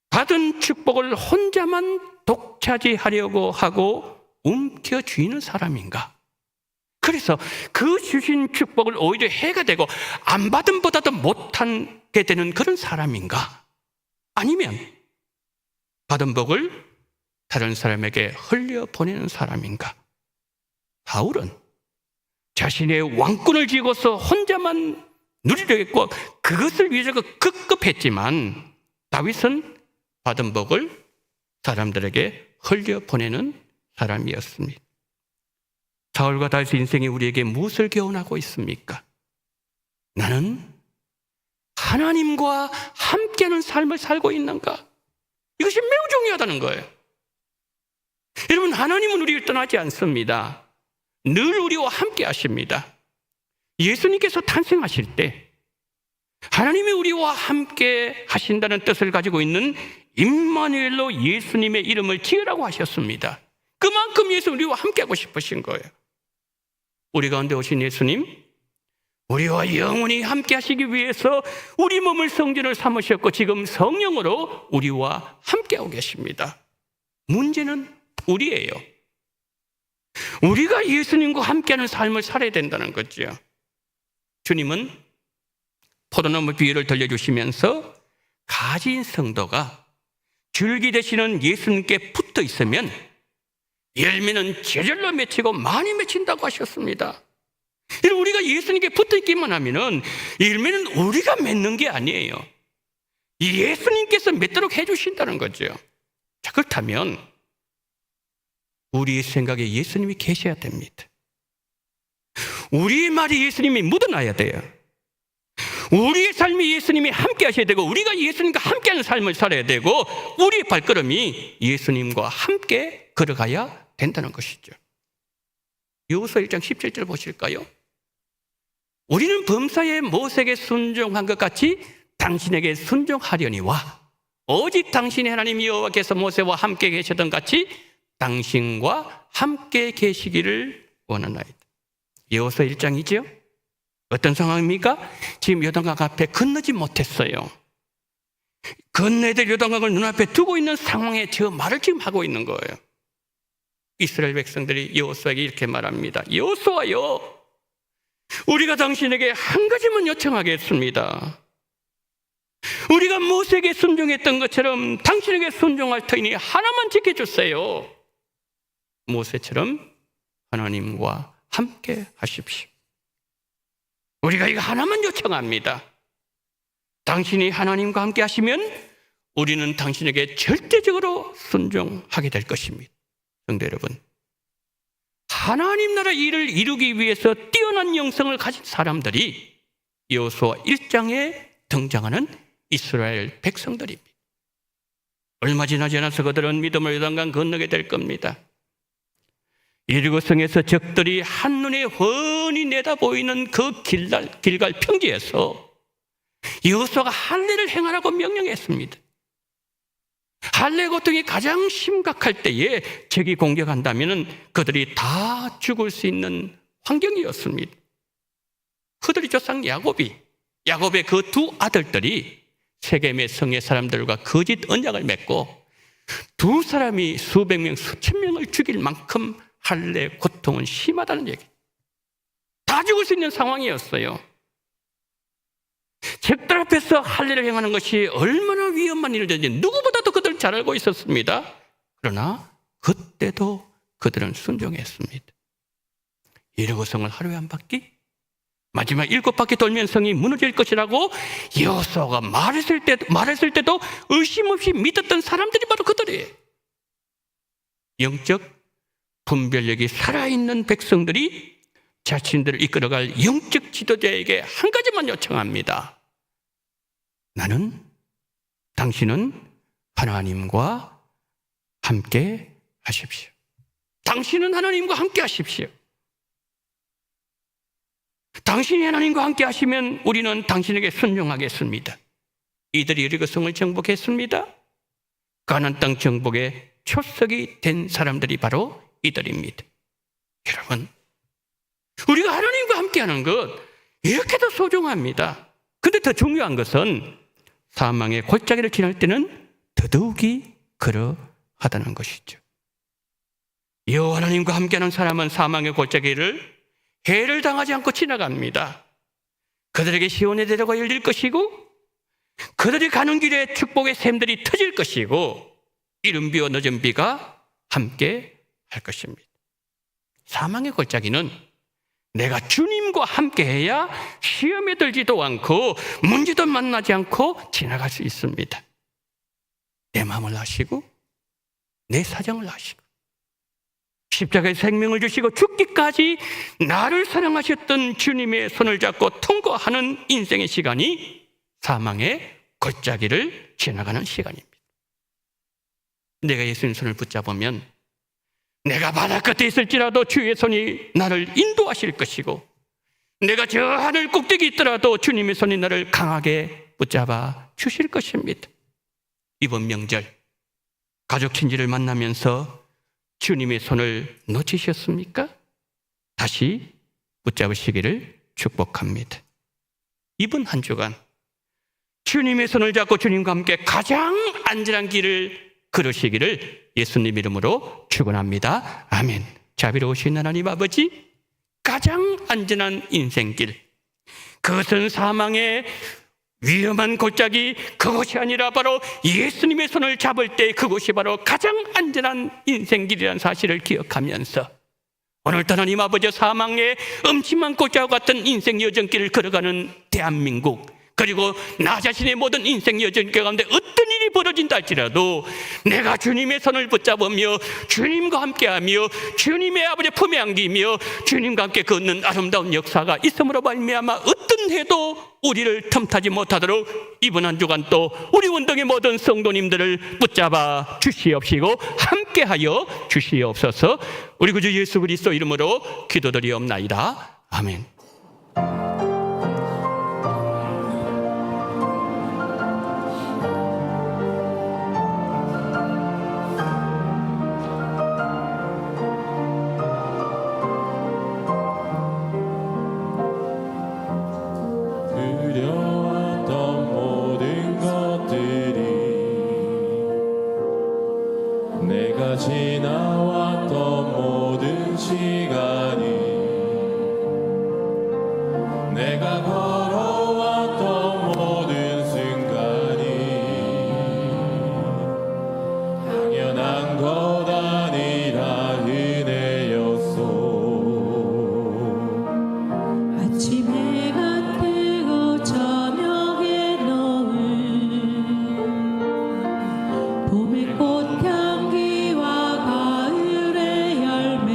S4: 받은 축복을 혼자만 독차지하려고 하고 움켜쥐는 사람인가? 그래서 그 주신 축복을 오히려 해가 되고 안 받은 보다도 못하게 되는 그런 사람인가? 아니면 받은 복을 다른 사람에게 흘려보내는 사람인가? 바울은 자신의 왕권을 쥐고서 혼자만 누리려 했고 그것을 위해서 급급했지만 다윗은 받은 복을 사람들에게 흘려보내는 사람이었습니다. 사울과 다윗의 인생이 우리에게 무엇을 교훈하고 있습니까? 나는 하나님과 함께하는 삶을 살고 있는가? 이것이 매우 중요하다는 거예요. 여러분, 하나님은 우리를 떠나지 않습니다. 늘 우리와 함께 하십니다. 예수님께서 탄생하실 때 하나님이 우리와 함께 하신다는 뜻을 가지고 있는 임마누엘로 예수님의 이름을 지으라고 하셨습니다. 그만큼 예수 우리와 함께 하고 싶으신 거예요. 우리 가운데 오신 예수님, 우리와 영원히 함께 하시기 위해서 우리 몸을 성전을 삼으셨고 지금 성령으로 우리와 함께 하고 계십니다. 문제는 우리예요. 우리가 예수님과 함께하는 삶을 살아야 된다는 거죠. 주님은 포도나무 비유를 들려주시면서 가진 성도가 줄기 되시는 예수님께 붙어 있으면 열매는 저절로 맺히고 많이 맺힌다고 하셨습니다. 우리가 예수님께 붙어 있기만 하면은 열매는 우리가 맺는 게 아니에요. 예수님께서 맺도록 해주신다는 거죠. 자, 그렇다면 우리의 생각에 예수님이 계셔야 됩니다. 우리의 말이 예수님이 묻어나야 돼요. 우리의 삶이 예수님이 함께 하셔야 되고 우리가 예수님과 함께하는 삶을 살아야 되고 우리의 발걸음이 예수님과 함께 걸어가야 된다는 것이죠. 여호수아 1장 17절 보실까요? 우리는 범사에 모세에게 순종한 것 같이 당신에게 순종하려니와 오직 당신의 하나님 여호와께서 모세와 함께 계셨던 같이 당신과 함께 계시기를 원하나이다. 여호수아 1장이죠. 어떤 상황입니까? 지금 요단강 앞에 건너지 못했어요. 건너야 될 요단강을 눈앞에 두고 있는 상황에 저 말을 지금 하고 있는 거예요. 이스라엘 백성들이 여호수아에게 이렇게 말합니다. 여호수아요, 우리가 당신에게 한 가지만 요청하겠습니다. 우리가 모세에게 순종했던 것처럼 당신에게 순종할 터이니 하나만 지켜주세요. 모세처럼 하나님과 함께 하십시오. 우리가 이거 하나만 요청합니다. 당신이 하나님과 함께 하시면 우리는 당신에게 절대적으로 순종하게 될 것입니다. 성도 여러분, 하나님 나라 일을 이루기 위해서 뛰어난 영성을 가진 사람들이 여호수아 1장에 등장하는 이스라엘 백성들입니다. 얼마 지나지 않아서 그들은 믿음으로 요단강 건너게 될 겁니다. 여리고성에서 적들이 한눈에 훤히 내다보이는 그 길갈 평지에서 여호수아가 할례를 행하라고 명령했습니다. 할례 고통이 가장 심각할 때에 적이 공격한다면 그들이 다 죽을 수 있는 환경이었습니다. 그들의 조상 야곱의 그 두 아들들이 세겜의 성의 사람들과 거짓 언약을 맺고 두 사람이 수백 명, 수천 명을 죽일 만큼 할례 고통은 심하다는 얘기. 다 죽을 수 있는 상황이었어요. 적들 앞에서 할례를 행하는 것이 얼마나 위험한 일인지 누구보다도 그들 잘 알고 있었습니다. 그러나 그때도 그들은 순종했습니다. 여리고성을 하루에 한 바퀴, 마지막 7바퀴 돌면 성이 무너질 것이라고 여호수아가 말했을 때도 의심 없이 믿었던 사람들이 바로 그들이에요. 영적 분별력이 살아있는 백성들이 자신들을 이끌어갈 영적 지도자에게 한 가지만 요청합니다. 당신은 하나님과 함께 하십시오. 당신은 하나님과 함께 하십시오. 당신이 하나님과 함께 하시면 우리는 당신에게 순종하겠습니다. 이들이 여리고성을 정복했습니다. 가나안 땅 정복의 초석이 된 사람들이 바로 이들입니다. 여러분, 우리가 하나님과 함께하는 것 이렇게도 소중합니다. 그런데 더 중요한 것은 사망의 골짜기를 지날 때는 더더욱이 그러하다는 것이죠. 여호와 하나님과 함께하는 사람은 사망의 골짜기를 해를 당하지 않고 지나갑니다. 그들에게 시온의 대로가 열릴 것이고 그들이 가는 길에 축복의 샘들이 터질 것이고 이른 비와 늦은 비가 함께 할 것입니다. 사망의 골짜기는 내가 주님과 함께 해야 시험에 들지도 않고 문제도 만나지 않고 지나갈 수 있습니다. 내 마음을 아시고 내 사정을 아시고 십자가에 생명을 주시고 죽기까지 나를 사랑하셨던 주님의 손을 잡고 통과하는 인생의 시간이 사망의 골짜기를 지나가는 시간입니다. 내가 예수님 손을 붙잡으면 내가 바다 끝에 있을지라도 주의 손이 나를 인도하실 것이고 내가 저 하늘 꼭대기 있더라도 주님의 손이 나를 강하게 붙잡아 주실 것입니다. 이번 명절 가족 친지를 만나면서 주님의 손을 놓치셨습니까? 다시 붙잡으시기를 축복합니다. 이번 한 주간 주님의 손을 잡고 주님과 함께 가장 안전한 길을 걸으시기를 예수님 이름으로 축원합니다. 아멘. 자비로우신 하나님 아버지, 가장 안전한 인생길, 그것은 사망의 위험한 골짜기, 그것이 아니라 바로 예수님의 손을 잡을 때 그것이 바로 가장 안전한 인생길이라는 사실을 기억하면서 오늘도 하나님 아버지, 사망의 음침한 골짜기와 같은 인생 여정길을 걸어가는 대한민국, 그리고 나 자신의 모든 인생 여정길 가운데 어떤 일이 벌어진다 할지라도 내가 주님의 손을 붙잡으며 주님과 함께하며 주님의 아버지 품에 안기며 주님과 함께 걷는 아름다운 역사가 있음으로 말미암아 어떤 해도 우리를 틈타지 못하도록 이번 한 주간 또 우리 원동의 모든 성도님들을 붙잡아 주시옵시고 함께하여 주시옵소서. 우리 구주 예수 그리스도 이름으로 기도드리옵나이다. 아멘.
S2: 그려왔던 모든 것들이 내가 지나왔던 모든 시간이 내가 걸어왔던 모든 순간이 당연한 것 아니라 은혜였소.
S5: 아침 해가 뜨고 저녁에 노을 봄의 꽃향기와 가을의 열매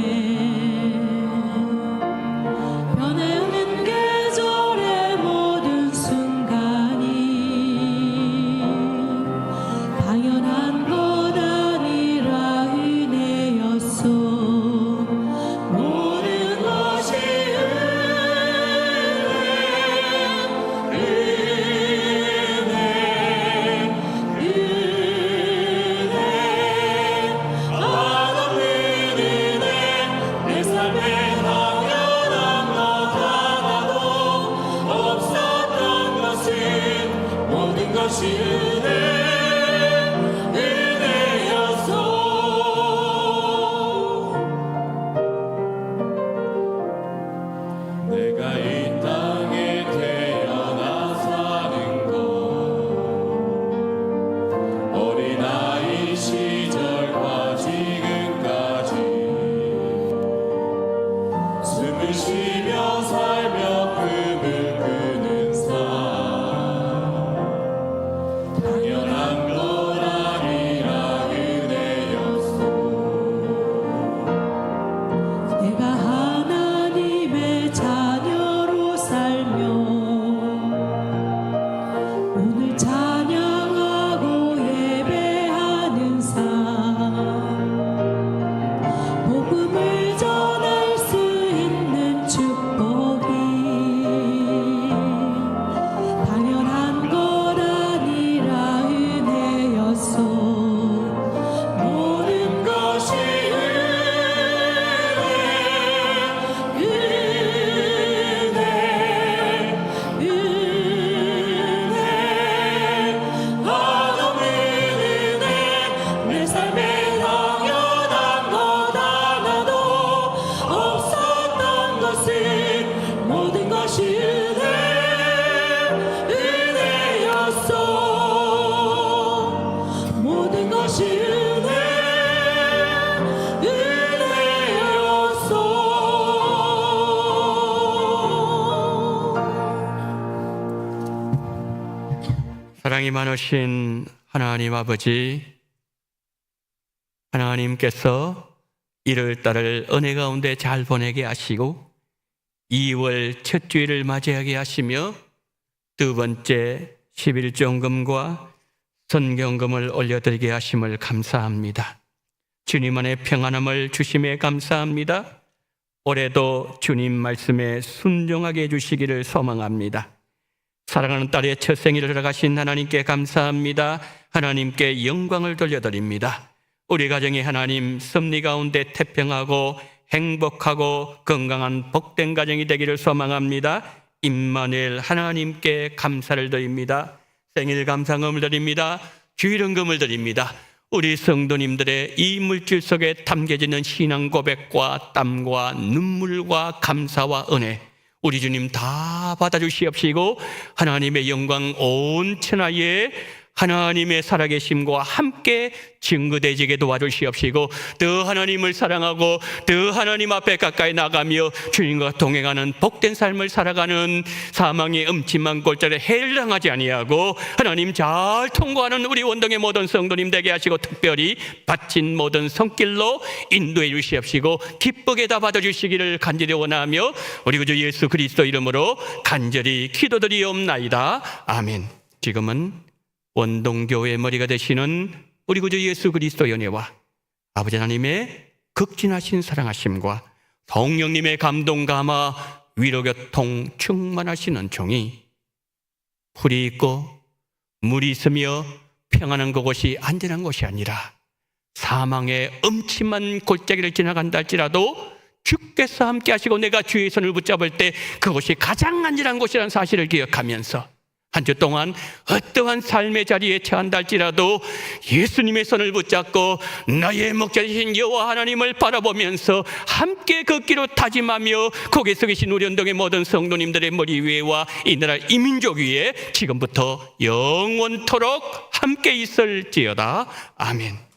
S4: 사랑이 많으신 하나님 아버지, 하나님께서 1월 달을 은혜 가운데 잘 보내게 하시고 2월 첫 주일을 맞이하게 하시며 두 번째 11종금과 선경금을 올려드리게 하심을 감사합니다. 주님 안에 평안함을 주심에 감사합니다. 올해도 주님 말씀에 순종하게 해주시기를 소망합니다. 사랑하는 딸의 첫 생일을 허락하신 하나님께 감사합니다. 하나님께 영광을 돌려드립니다. 우리 가정이 하나님 섭리 가운데 태평하고 행복하고 건강한 복된 가정이 되기를 소망합니다. 임마누엘 하나님께 감사를 드립니다. 생일 감사금을 드립니다. 주일헌금을 드립니다. 우리 성도님들의 이 물질 속에 담겨지는 신앙 고백과 땀과 눈물과 감사와 은혜, 우리 주님 다 받아주시옵시고 하나님의 영광 온 천하에 하나님의 살아계심과 함께 증거되지게 도와주시옵시고 더 하나님을 사랑하고 더 하나님 앞에 가까이 나가며 주님과 동행하는 복된 삶을 살아가는 사망의 음침한 골짜기에 해를 당하지 아니하고 하나님 잘 통과하는 우리 원동의 모든 성도님 되게 하시고 특별히 바친 모든 손길로 인도해 주시옵시고 기쁘게 다 받아주시기를 간절히 원하며 우리 구주 예수 그리스도 이름으로 간절히 기도드리옵나이다. 아멘. 지금은 원동교회의 머리가 되시는 우리 구주 예수 그리스도의 은혜와 아버지 하나님의 극진하신 사랑하심과 성령님의 감동 감화 위로교통 충만하시는 종이 풀이 있고 물이 있으며 평안한 그곳이 안전한 곳이 아니라 사망의 음침한 골짜기를 지나간다 할지라도 주께서 함께 하시고 내가 주의 손을 붙잡을 때 그곳이 가장 안전한 곳이라는 사실을 기억하면서 한 주 동안 어떠한 삶의 자리에 처한다 할지라도 예수님의 손을 붙잡고 나의 목자이신 여호와 하나님을 바라보면서 함께 걷기로 다짐하며 거기서 계신 우리 원동의 모든 성도님들의 머리 위에와 이 나라 이민족 위에 지금부터 영원토록 함께 있을지어다. 아멘.